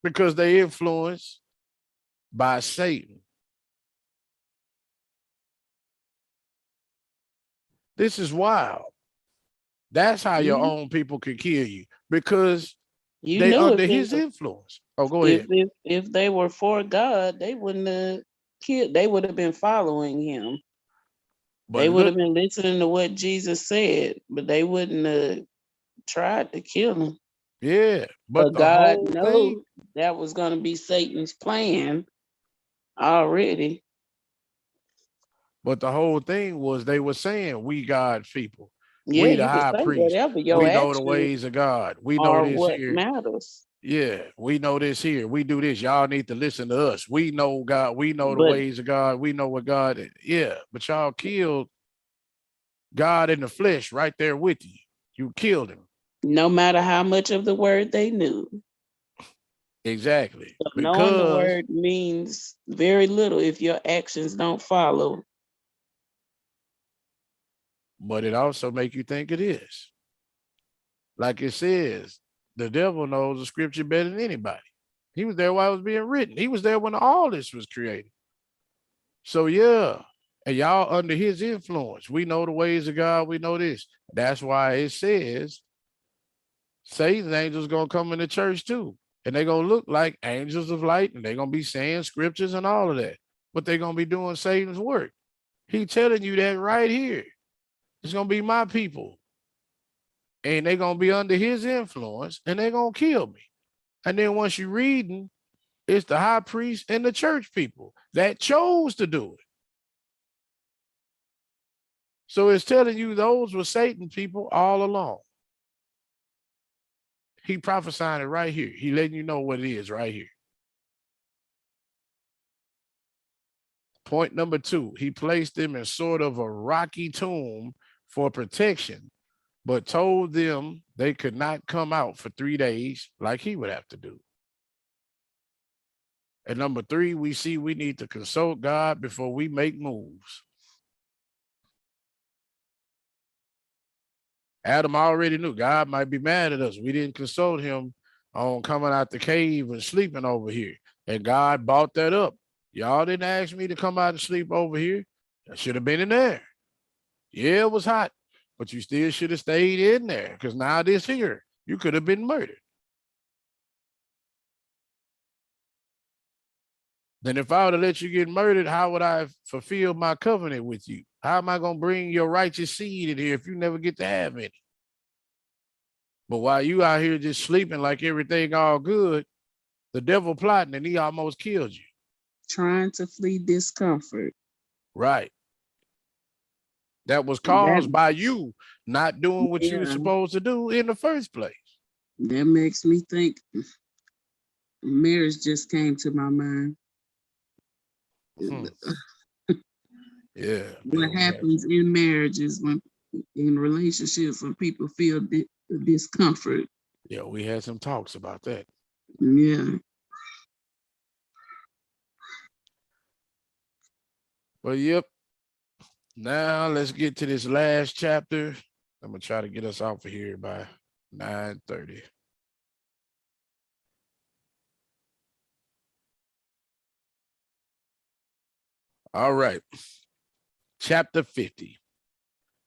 because they influenced by Satan. This is wild. That's how your own people can kill you, because You they knew under if his it was- influence. Oh, go ahead. if they were for God, they wouldn't have killed. They would have been following him. But They would look, have been listening to what Jesus said, but they wouldn't have tried to kill him. yeah, but But the God whole thing, knows that was going to be Satan's plan already. but the whole thing was they were saying we God's people. Yeah, We the you can high say priest. whatever. Your We know the actions ways of God. We know are this what here. matters. Yeah, we know this here. We do this. Y'all need to listen to us. We know God. We know the But ways of God. We know what God is. Yeah, but y'all killed God in the flesh right there with you. You killed him. no matter how much of the word they knew, Exactly. knowing the Because, word means very little if your actions don't follow. but it also make you think it is. Like it says, the devil knows the scripture better than anybody. He was there while it was being written. He was there when all this was created. So yeah, and y'all under his influence. We know the ways of God. We know this. That's why it says Satan's angels gonna come into church too. And they're gonna look like angels of light, and they're gonna be saying scriptures and all of that. But they're gonna be doing Satan's work. He telling you that right here. It's gonna be my people. And they're gonna be under his influence, and they're gonna kill me. And then once you reading, it's the high priest and the church people that chose to do it. So it's telling you those were Satan people all along. He prophesying it right here. He letting you know what it is right here. Point number 2, he placed them in sort of a rocky tomb for protection, but told them they could not come out for 3 days like he would have to do. And number 3, we see we need to consult God before we make moves. Adam already knew God might be mad at us. We didn't consult him on coming out the cave and sleeping over here. And God bought that up. Y'all didn't ask me to come out and sleep over here. I should have been in there. Yeah, it was hot, but you still should have stayed in there, because now this here, you could have been murdered. Then if I would have let you get murdered, how would I fulfill my covenant with you? How am I going to bring your righteous seed in here if you never get to have any? But while you out here just sleeping like everything all good, the devil plotting and he almost killed you. Trying to flee discomfort. Right. That was caused by you not doing what you were Yeah. supposed to do in the first place. That makes me think marriage just came to my mind. Hmm. Yeah. What happens in marriages when in relationships when people feel discomfort. Yeah, we had some talks about that. Yeah. But yep. Now let's get to this last chapter. I'm gonna try to get us off of here by 9:30. All right. Chapter 50.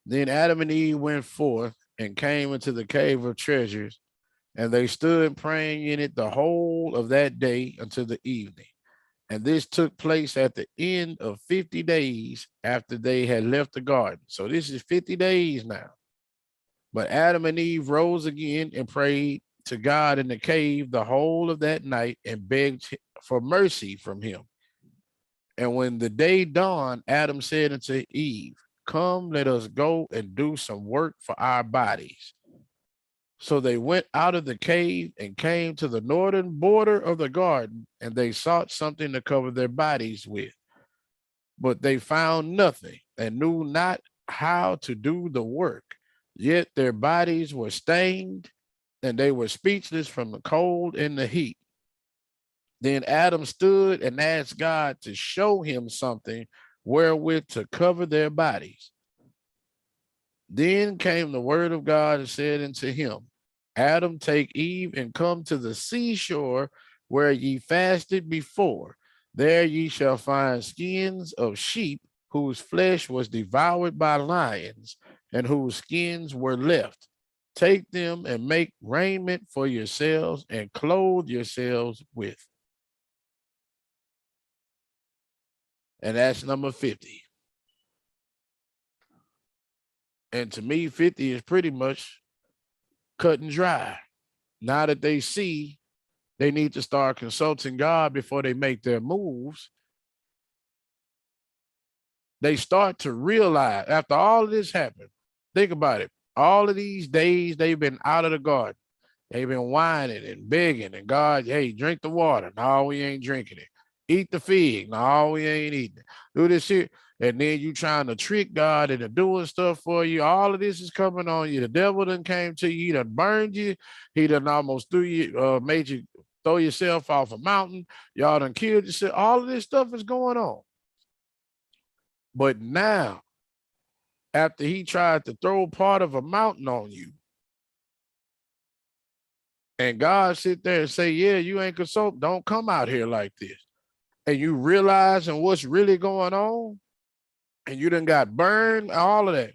Then Adam and Eve went forth and came into the cave of treasures, and they stood praying in it the whole of that day until the evening. And this took place at the end of 50 days after they had left the garden. So this is 50 days now. But Adam and Eve rose again and prayed to God in the cave the whole of that night and begged for mercy from him. And when the day dawned, Adam said unto Eve, "Come, let us go and do some work for our bodies." So they went out of the cave and came to the northern border of the garden, and they sought something to cover their bodies with. But they found nothing and knew not how to do the work. Yet their bodies were stained, and they were speechless from the cold and the heat. Then Adam stood and asked God to show him something wherewith to cover their bodies. Then came the word of God and said unto him, Adam, take Eve and come to the seashore where ye fasted before. There ye shall find skins of sheep whose flesh was devoured by lions and whose skins were left. Take them and make raiment for yourselves and clothe yourselves with. And that's number 50. And to me, 50 is pretty much cut and dry. Now that they see they need to start consulting God before they make their moves, they start to realize after all of this happened, think about it. All of these days they've been out of the garden. They've been whining and begging, and God, hey, drink the water. No, we ain't drinking it. Eat the fig. No, we ain't eating it. Do this here. And then you trying to trick God into doing stuff for you. All of this is coming on you. The devil done came to you. He done burned you. He done almost threw you, made you throw yourself off a mountain. Y'all done killed yourself. All of this stuff is going on. But now, after he tried to throw part of a mountain on you, and God sit there and say, yeah, you ain't consult, don't come out here like this. And you realizing what's really going on, and you done got burned, all of that.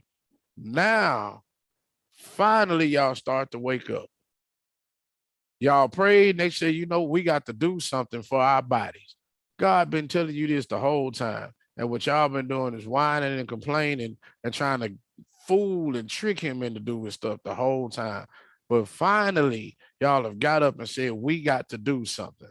Now, finally, y'all start to wake up. Y'all prayed, they say, you know, we got to do something for our bodies. God been telling you this the whole time. And what y'all been doing is whining and complaining and trying to fool and trick him into doing stuff the whole time. But finally, y'all have got up and said, we got to do something.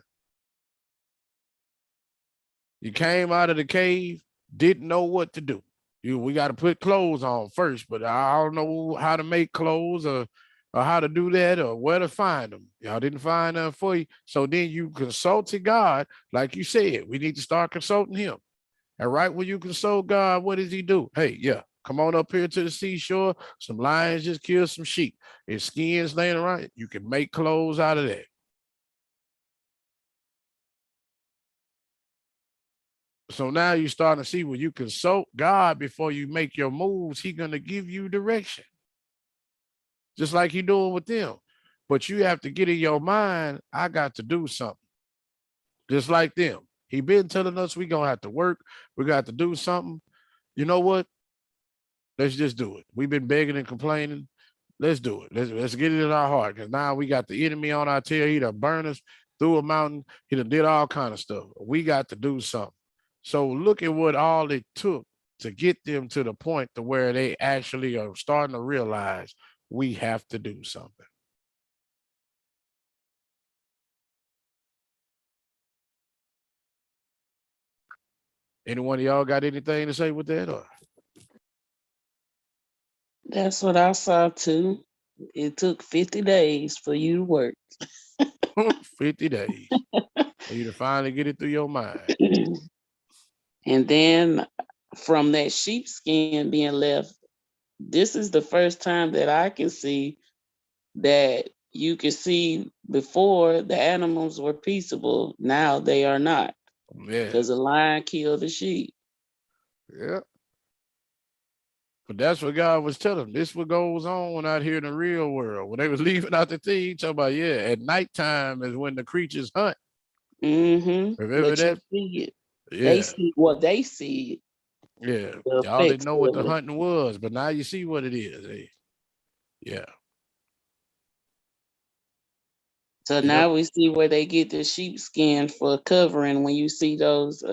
You came out of the cave, didn't know what to do. We got to put clothes on first, but I don't know how to make clothes or how to do that or where to find them. Y'all didn't find them for you. So then you consulted God, like you said, we need to start consulting him. And right when you consult God, what does he do? Hey, yeah, come on up here to the seashore. Some lions just killed some sheep. His skin's laying around. You can make clothes out of that. So now you're starting to see when you consult God before you make your moves, he's going to give you direction. Just like you're doing with them. But you have to get in your mind, I got to do something. Just like them. He been telling us we going to have to work. We got to do something. You know what? Let's just do it. We've been begging and complaining. Let's do it. Let's get it in our heart. Because now we got the enemy on our tail. He done burned us through a mountain. He done did all kind of stuff. We got to do something. So look at what all it took to get them to the point to where they actually are starting to realize we have to do something. Anyone of y'all got anything to say with that? Or? That's what I saw too. It took 50 days for you to work. 50 days for you to finally get it through your mind. And then from that sheepskin being left, this is the first time that I can see that you can see before the animals were peaceable. Now they are not. Yeah. Because the lion killed the sheep. Yeah. But that's what God was telling them. This is what goes on out here in the real world. When they was leaving out the thing, he talking about, yeah, at nighttime is when the creatures hunt. Mm-hmm. Remember But that? you see it. Yeah. They see what they see. Yeah. The Y'all didn't effects know what of the it. hunting was, but now you see what it is. Eh? Yeah. So Yep. now we see where they get the sheepskin for covering when you see those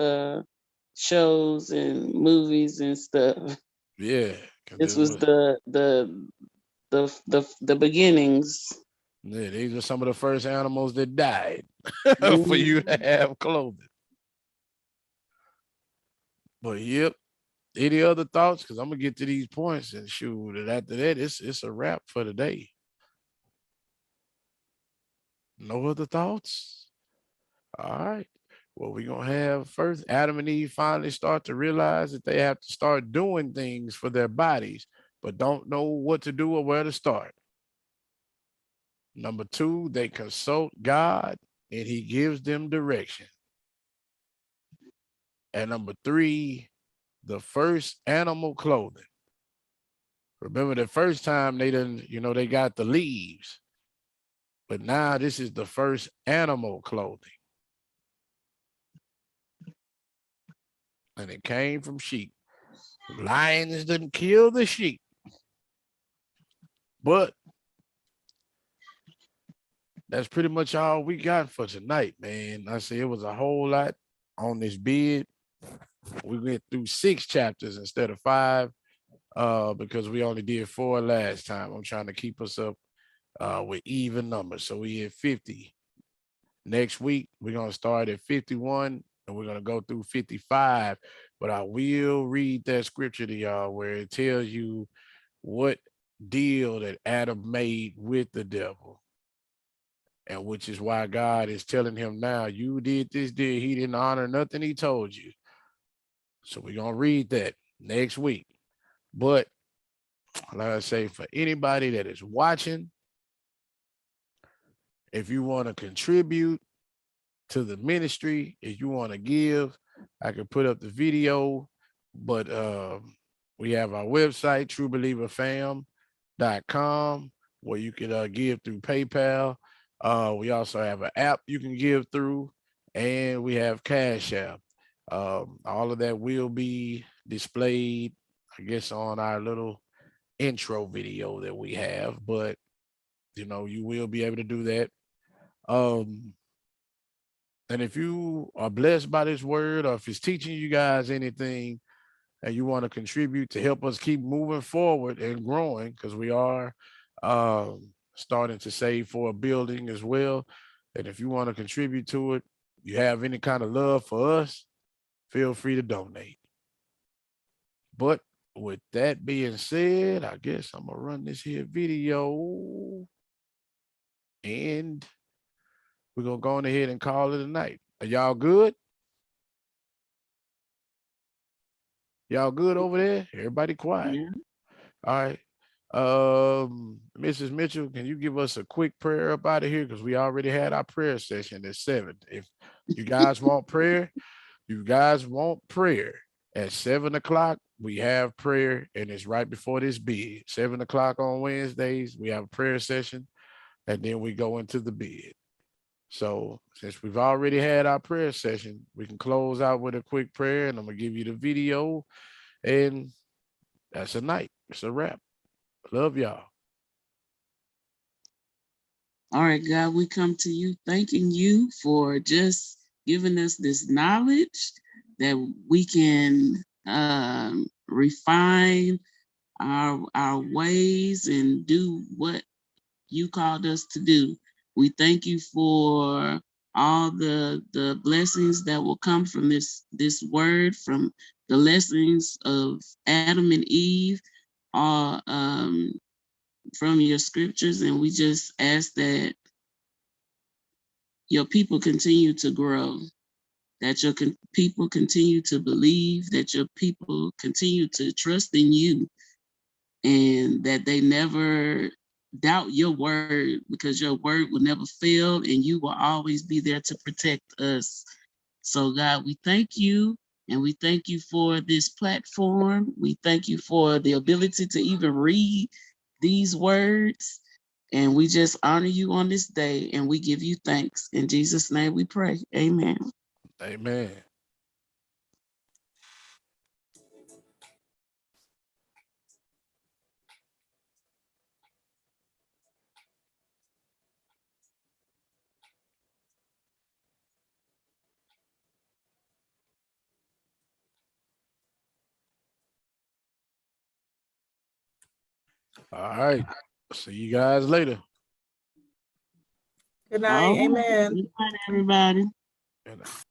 shows and movies and stuff. Yeah. This was the beginnings. Yeah, these are some of the first animals that died for you to Mhm. have clothing. But yep. Any other thoughts? Because I'm gonna get to these points and shoot. And after that, it's a wrap for the day. No other thoughts? All right. Well, we're gonna have first Adam and Eve finally start to realize that they have to start doing things for their bodies, but don't know what to do or where to start. Number two, they consult God and he gives them direction. And number three, the first animal clothing. Remember the first time they didn't, they got the leaves, but now this is the first animal clothing. And it came from sheep. Lions didn't kill the sheep. But that's pretty much all we got for tonight, man. I say it was a whole lot on this bid. We went through 6 chapters instead of 5 because we only did 4 last time. I'm trying to keep us up with even numbers. So we hit 50. Next week, we're going to start at 51 and we're going to go through 55. But I will read that scripture to y'all where it tells you what deal that Adam made with the devil. And which is why God is telling him now, you did this deal. He didn't honor nothing he told you. So we're going to read that next week. But like I say, for anybody that is watching, if you want to contribute to the ministry, if you want to give, I can put up the video. But we have our website, truebelieverfam.com, where you can give through PayPal. We also have an app you can give through, and we have Cash App. All of that will be displayed, I guess, on our little intro video that we have, but you know, you will be able to do that. And if you are blessed by this word, or if it's teaching you guys anything and you want to contribute to help us keep moving forward and growing, because we are starting to save for a building as well. And if you want to contribute to it, you have any kind of love for us, feel free to donate. But with that being said, I guess I'm gonna run this here video, and we're gonna go on ahead and call it a night. Are y'all good? Y'all good over there? Everybody quiet. Yeah. All right. Mrs. Mitchell, can you give us a quick prayer up out of here? Because we already had our prayer session at 7. If you guys want prayer, at 7 o'clock, we have prayer, and it's right before this bid. 7 o'clock on Wednesdays, we have a prayer session, and then we go into the bid. So since we've already had our prayer session, we can close out with a quick prayer, and I'm gonna give you the video, and that's a night. It's a wrap. Love y'all. All right, God, we come to you thanking you for just giving us this knowledge that we can refine our ways and do what you called us to do. We thank you for all the blessings that will come from this word, from the lessons of Adam and Eve, from your scriptures, and we just ask that your people continue to grow, that your people continue to believe, that your people continue to trust in you, and that they never doubt your word, because your word will never fail and you will always be there to protect us. So God, we thank you, and we thank you for this platform. We thank you for the ability to even read these words. And we just honor you on this day, and we give you thanks. In Jesus' name we pray. Amen. Amen. All right. See you guys later. Good All night. right. Amen. Good night, everybody. Good night.